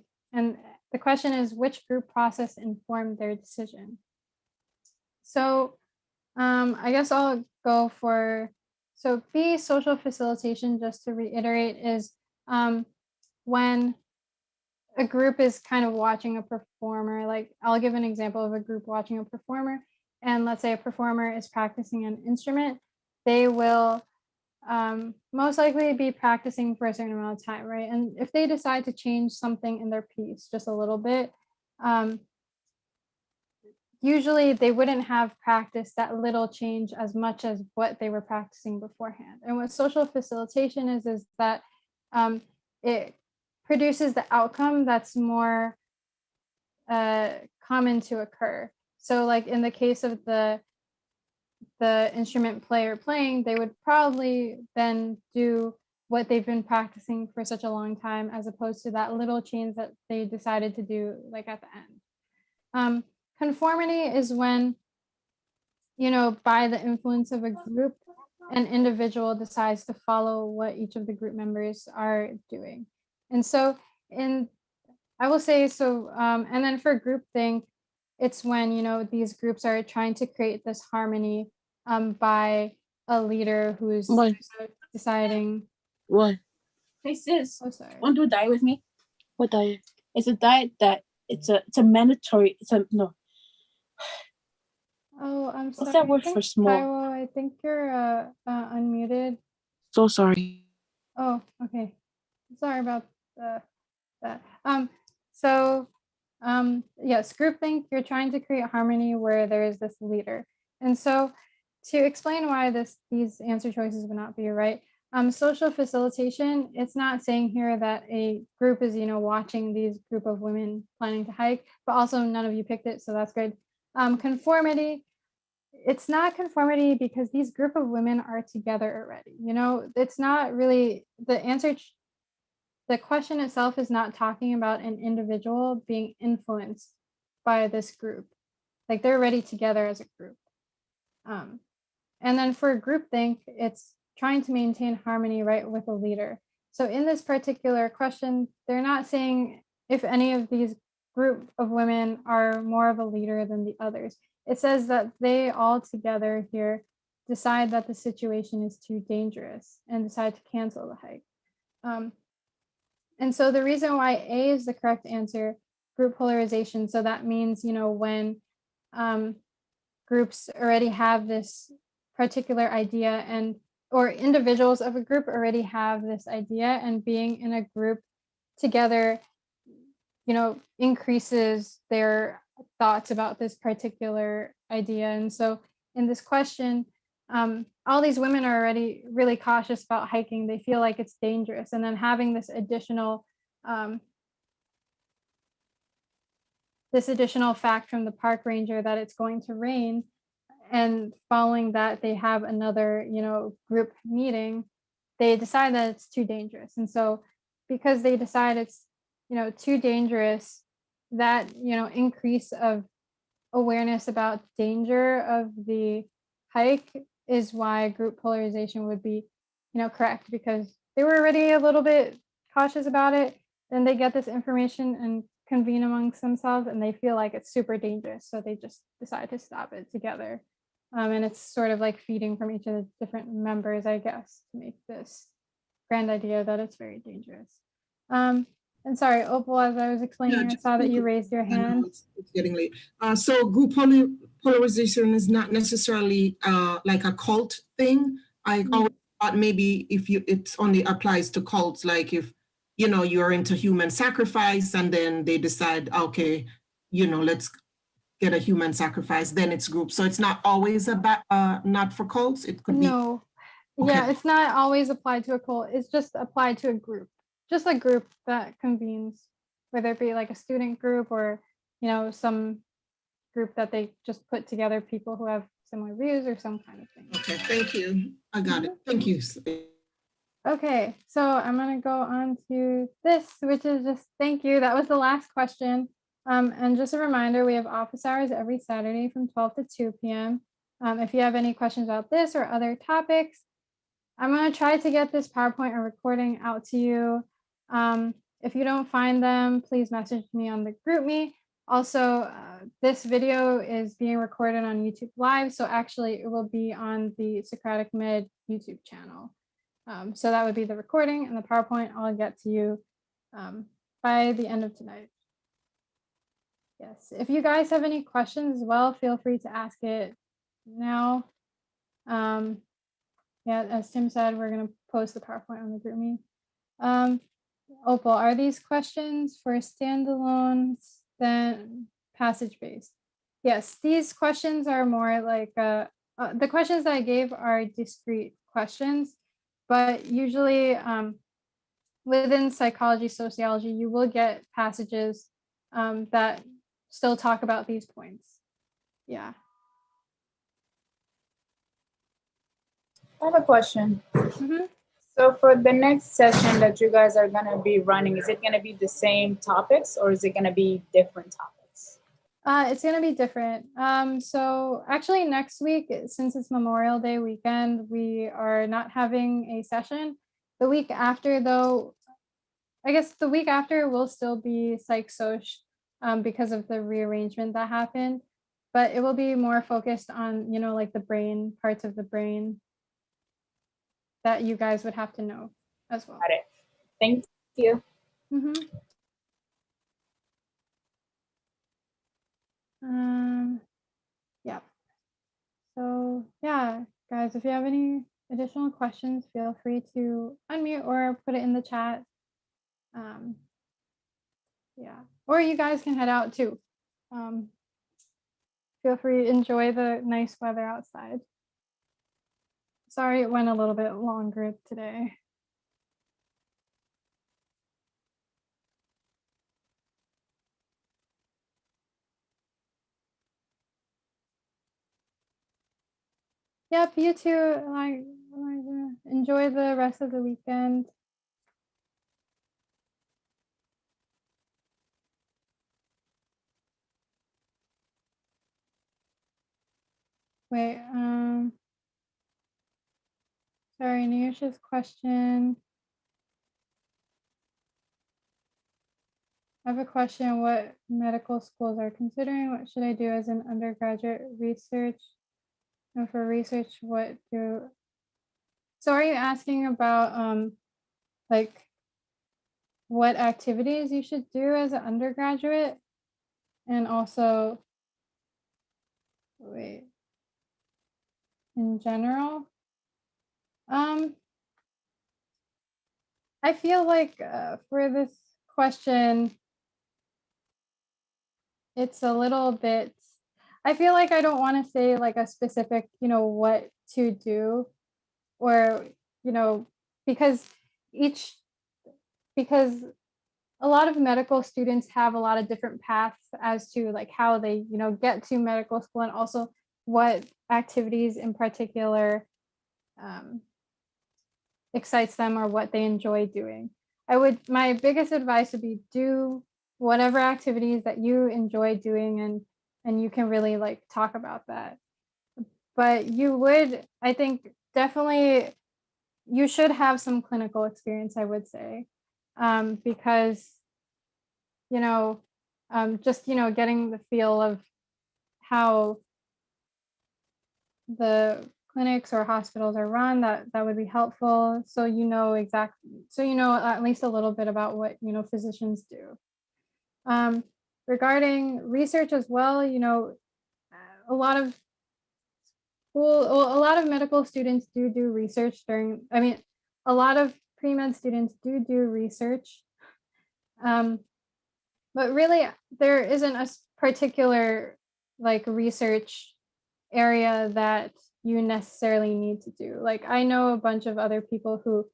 the question is, which group process informed their decision? So I guess I'll go for, so B, social facilitation, just to reiterate, is when a group is kind of watching a performer. Like I'll give an example of a group watching a performer, and let's say a performer is practicing an instrument, they will most likely be practicing for a certain amount of time, right? And if they decide to change something in their piece just a little bit, usually they wouldn't have practiced that little change as much as what they were practicing beforehand. And what social facilitation is that it produces the outcome that's more common to occur. So like in the case of the instrument player playing, they would probably then do what they've been practicing for such a long time, as opposed to that little change that they decided to do like at the end. Conformity is when, by the influence of a group, an individual decides to follow what each of the group members are doing. And so I will say, and then for groupthink, it's when, these groups are trying to create this harmony by a leader who's deciding. What? Hey sis, Oh, sorry. want to do a diet with me? What diet? It's a diet that it's a mandatory. No. Oh, I'm sorry. What's that word for small? Kaiwo, I think you're unmuted. So sorry. Oh, okay. Sorry about that. Yes, groupthink, you're trying to create harmony where there is this leader. And so to explain why these answer choices would not be right, Social facilitation, it's not saying here that a group is, watching these group of women planning to hike, but also none of you picked it, so that's good. Conformity, it's not conformity because these group of women are together already. It's not really the answer. The question itself is not talking about an individual being influenced by this group. Like they're already together as a group. And then for groupthink, it's trying to maintain harmony, right, with a leader. So in this particular question, they're not saying if any of these group of women are more of a leader than the others. It says that they all together here decide that the situation is too dangerous and decide to cancel the hike. And so the reason why A is the correct answer, group polarization, so that means, when groups already have this particular idea or individuals of a group already have this idea, and being in a group together, increases their thoughts about this particular idea. And so in this question, all these women are already really cautious about hiking. They feel like it's dangerous. And then having this additional fact from the park ranger that it's going to rain, and following that they have another, group meeting, they decide that it's too dangerous. And so because they decide it's, too dangerous, that, increase of awareness about danger of the hike is why group polarization would be, correct, because they were already a little bit cautious about it. Then they get this information and convene amongst themselves, and they feel like it's super dangerous. So they just decide to stop it together. And it's sort of like feeding from each of the different members, I guess, to make this grand idea that it's very dangerous. And sorry, Opal, as I was explaining, I saw that you raised your hand. It's getting late. So group polarization is not necessarily like a cult thing. I always thought maybe it only applies to cults, like if, you're into human sacrifice and then they decide, okay, let's get a human sacrifice, then it's group. So it's not always about, not for cults. It could be. No, Okay. Yeah, it's not always applied to a cult. It's just applied to a group, just a group that convenes, whether it be like a student group or, some group that they just put together people who have similar views or some kind of thing. Okay, thank you. I got it. Thank you. Okay, so I'm going to go on to this, which is just thank you. That was the last question. And just a reminder, we have office hours every Saturday from 12 to 2 p.m. If you have any questions about this or other topics, I'm going to try to get this PowerPoint or recording out to you. If you don't find them, please message me on the GroupMe. Also, this video is being recorded on YouTube Live, so actually it will be on the Socratic Med YouTube channel. So that would be the recording, and the PowerPoint I'll get to you by the end of tonight. Yes, if you guys have any questions as well, feel free to ask it now. Yeah, as Tim said, we're going to post the PowerPoint on the GroupMe. Opal, are these questions for standalone then passage-based? Yes, these questions are more like, the questions that I gave are discrete questions, but usually within psychology, sociology, you will get passages that still talk about these points. Yeah. I have a question. Mm-hmm. So for the next session that you guys are going to be running, is it going to be the same topics or is it going to be different topics? It's going to be different. So actually next week, since it's Memorial Day weekend, we are not having a session. The week after, though, I guess the week after will still be psych soc because of the rearrangement that happened, but it will be more focused on, like the brain, parts of the brain that you guys would have to know as well. Got it. Thank you. Mm-hmm. Yeah. So yeah, guys, if you have any additional questions, feel free to unmute or put it in the chat. Yeah, or you guys can head out too. Feel free to enjoy the nice weather outside. Sorry, it went a little bit longer today. Yep, you too. Enjoy the rest of the weekend. Wait, sorry, Niyosha's question. I have a question. What medical schools are considering? What should I do as an undergraduate research? And for research, what do... So are you asking about like what activities you should do as an undergraduate? And also, wait, in general? I feel like for this question, it's a little bit, I feel like I don't want to say like a specific, what to do, or, because a lot of medical students have a lot of different paths as to like how they, get to medical school, and also what activities in particular excites them or what they enjoy doing. My biggest advice would be do whatever activities that you enjoy doing, and you can really like talk about that. But I think definitely you should have some clinical experience, I would say, because, just, getting the feel of how the clinics or hospitals are run, that would be helpful. So at least a little bit about what physicians do. Regarding research as well, a lot of medical students do research a lot of pre-med students do research. But really there isn't a particular like research area that you necessarily need to do. Like I know a bunch of other people who,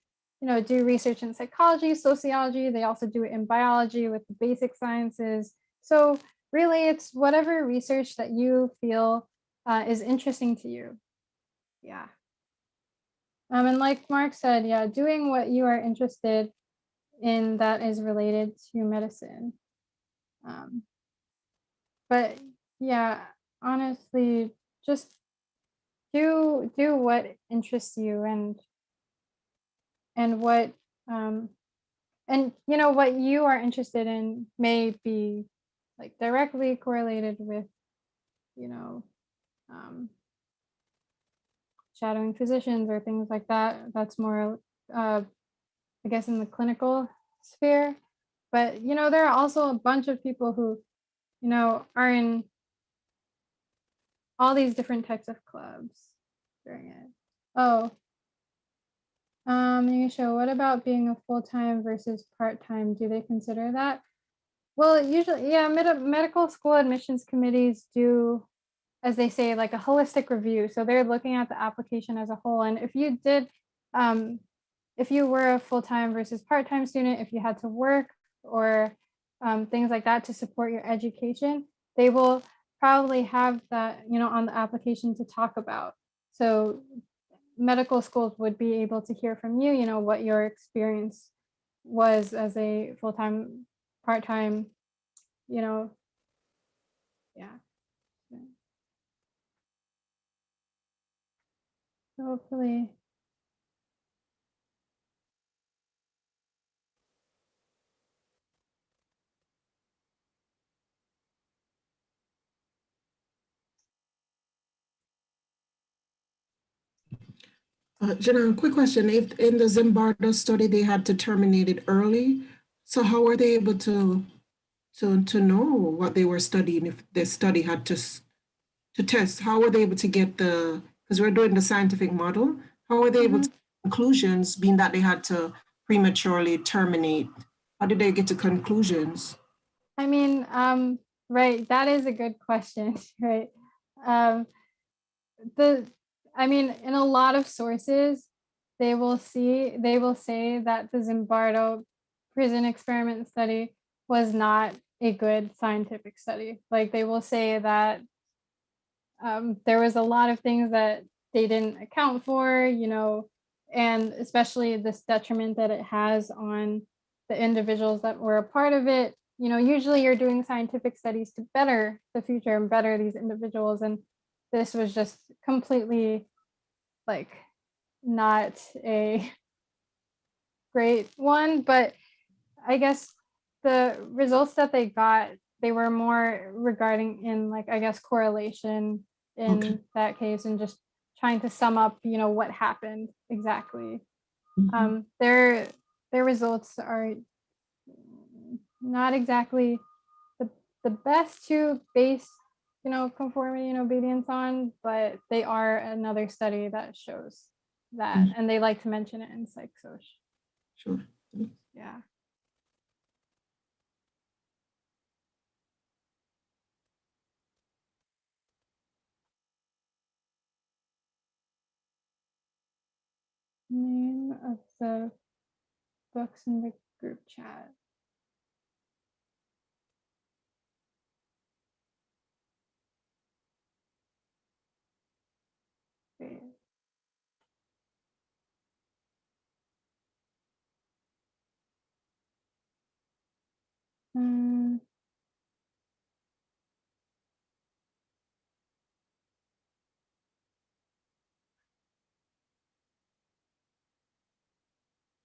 do research in psychology, sociology. They also do it in biology with the basic sciences. So really it's whatever research that you feel is interesting to you. Yeah. And like Mark said, yeah, doing what you are interested in that is related to medicine. But yeah, honestly, just do what interests you, and what what you are interested in may be like directly correlated with shadowing physicians or things like that. That's more I guess in the clinical sphere. But there are also a bunch of people who are in all these different types of clubs during it. Oh, Nisha, what about being a full-time versus part-time? Do they consider that? Well, usually, yeah, medical school admissions committees do, as they say, like a holistic review. So they're looking at the application as a whole. And if you did, if you were a full-time versus part-time student, if you had to work or things like that to support your education, they will probably have that, on the application to talk about. So medical schools would be able to hear from you, what your experience was as a full-time, part-time, yeah. So hopefully. Jenelle, quick question. If in the Zimbardo study they had to terminate it early, so how were they able to know what they were studying if the study had to test? How were they able to get because we're doing the scientific model, how were they able to get conclusions, being that they had to prematurely terminate? How did they get to conclusions? I mean, right, that is a good question, right? I mean, in a lot of sources, they will say that the Zimbardo prison experiment study was not a good scientific study. Like they will say that there was a lot of things that they didn't account for, you know, and especially this detriment that it has on the individuals that were a part of it. You know, usually you're doing scientific studies to better the future and better these individuals. And this was just completely like not a great one. But I guess the results that they got, they were more regarding in like, I guess, correlation in that case, and just trying to sum up, you know, what happened exactly. Their results are not exactly the best to base, you know, conformity and obedience on, but they are another study that shows that, and they like to mention it in psych soc. Sure. Yeah. Name of the books in the group chat. Okay.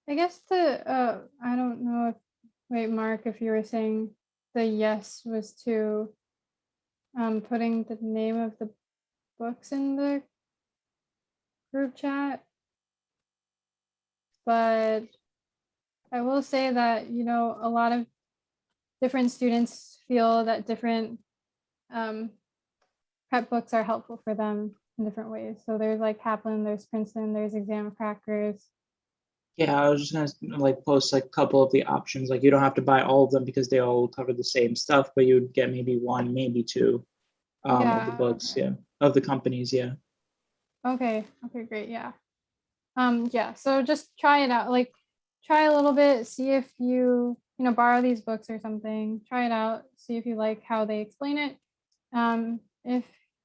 I guess I don't know if, wait, Mark, if you were saying the yes was to putting the name of the books in the group chat. But I will say that, you know, a lot of different students feel that different prep books are helpful for them in different ways. So there's like Kaplan, there's Princeton, there's Exam Crackers. Yeah, I was just gonna like post like a couple of the options. Like you don't have to buy all of them because they all cover the same stuff, but you would get maybe one, maybe two of the books, Okay. yeah, of the companies, yeah. Okay, great, yeah. Yeah, so just try it out, like try a little bit, see if you know, borrow these books or something, try it out, see if you like how they explain it. If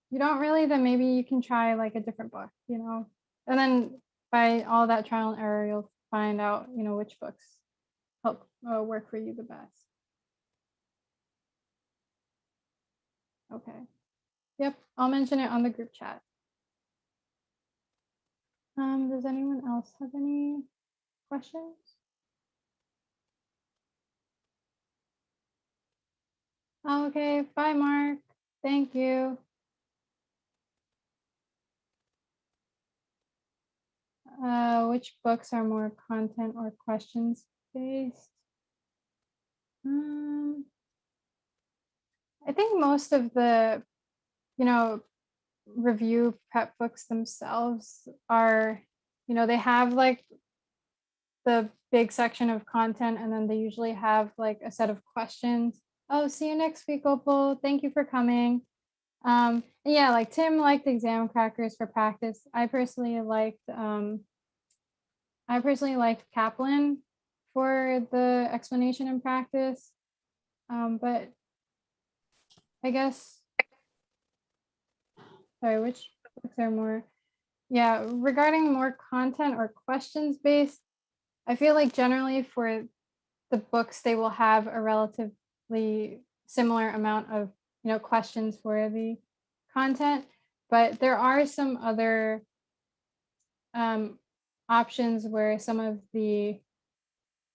you don't really, then maybe you can try like a different book, you know, and then by all that trial and error, you'll find out, you know, which books help work for you the best. Okay. Yep, I'll mention it on the group chat. Does anyone else have any questions? Okay, bye, Mark. Thank you. Which books are more content or questions based? I think most of the, you know, review prep books themselves are, you know, they have like the big section of content, and then they usually have like a set of questions. Oh, see you next week, Opal. Thank you for coming. Yeah, like Tim liked Exam Crackers for practice. I personally liked Kaplan for the explanation and practice. But I guess, sorry, which books are more, yeah, regarding more content or questions based, I feel like generally for the books, they will have a relatively similar amount of, you know, questions for the content, but there are some other options where some of the,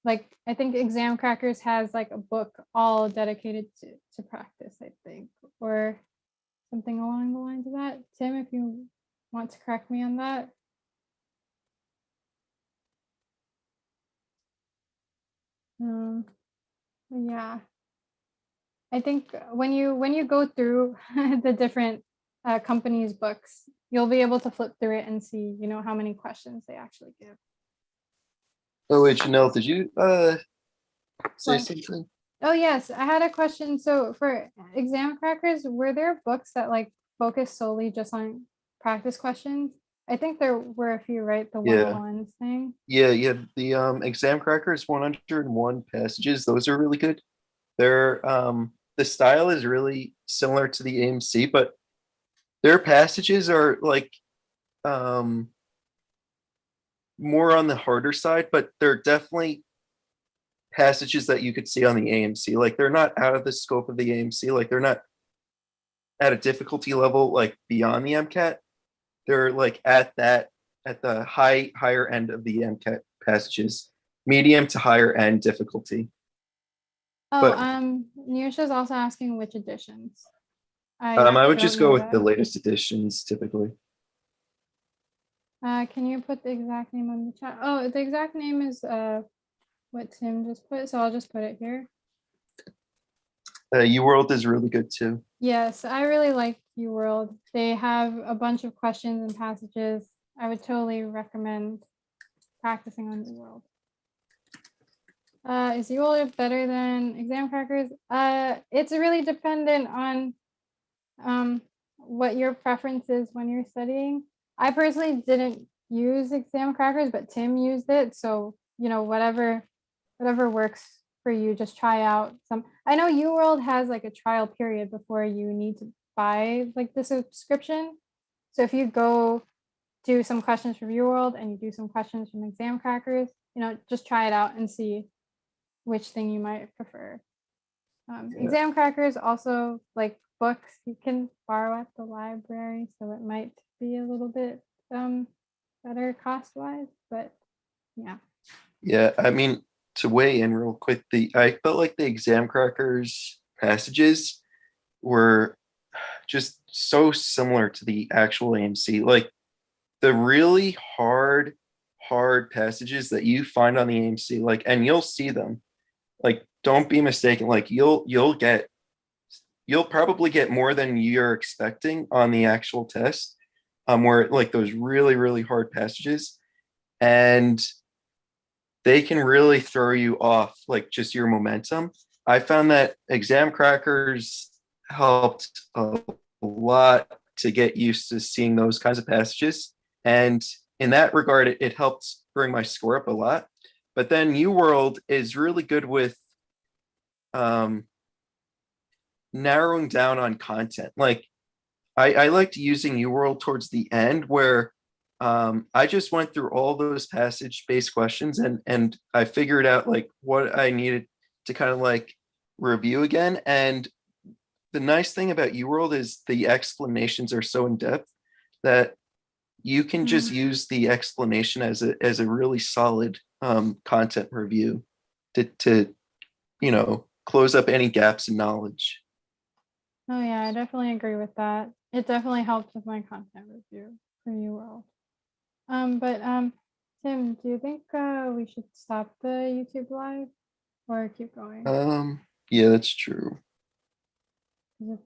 like, I think Exam Crackers has like a book all dedicated to practice, I think, or something along the lines of that. Tim, if you want to correct me on that. Yeah, I think when you go through the different companies' books, you'll be able to flip through it and see, you know, how many questions they actually give. Oh wait, Jenelle, did you say What? something? Oh yes, I had a question. So for Exam Crackers, were there books that like focus solely just on practice questions? I think there were a few, right? The Yeah. 101s thing. Yeah, the exam crackers 101 passages, those are really good. They're the style is really similar to the AMC, but their passages are like more on the harder side, but they're definitely passages that you could see on the AMC. Like they're not out of the scope of the AMC, like they're not at a difficulty level like beyond the MCAT. They're like at the higher end of the MCAT passages, medium to higher end difficulty. Oh, But- Niyosha's also asking which editions. I would don't just go know with the that. latest editions typically. Can you put the exact name on the chat? Oh, the exact name is what Tim just put, so I'll just put it here. UWorld is really good too. Yes, I really like UWorld. They have a bunch of questions and passages. I would totally recommend practicing on UWorld. Is UWorld better than exam crackers? It's really dependent on what your preference is when you're studying. I personally didn't use exam crackers, but Tim used it. So, you know, whatever works for you, just try out some. I know UWorld has like a trial period before you need to buy like the subscription. So if you go do some questions from UWorld and you do some questions from exam crackers, you know, just try it out and see which thing you might prefer. Exam crackers also like books you can borrow at the library, so it might be a little bit better cost-wise, but yeah. Yeah, I mean, to weigh in real quick, I felt like the exam crackers passages were just so similar to the actual AMC. Like the really hard passages that you find on the AMC, like, and you'll see them. Like, don't be mistaken. Like you'll probably get more than you're expecting on the actual test. Where like those really hard passages, and they can really throw you off, like just your momentum. I found that exam crackers helped a lot to get used to seeing those kinds of passages. And in that regard, it helped bring my score up a lot. But then UWorld is really good with narrowing down on content. Like I liked using UWorld towards the end where I just went through all those passage-based questions and I figured out like what I needed to kind of like review again. And the nice thing about UWorld is the explanations are so in depth that you can just use the explanation as a really solid content review to you know close up any gaps in knowledge. Oh yeah, I definitely agree with that. It definitely helped with my content review for UWorld. But Tim, do you think we should stop the YouTube live or keep going? Yeah, that's true. It's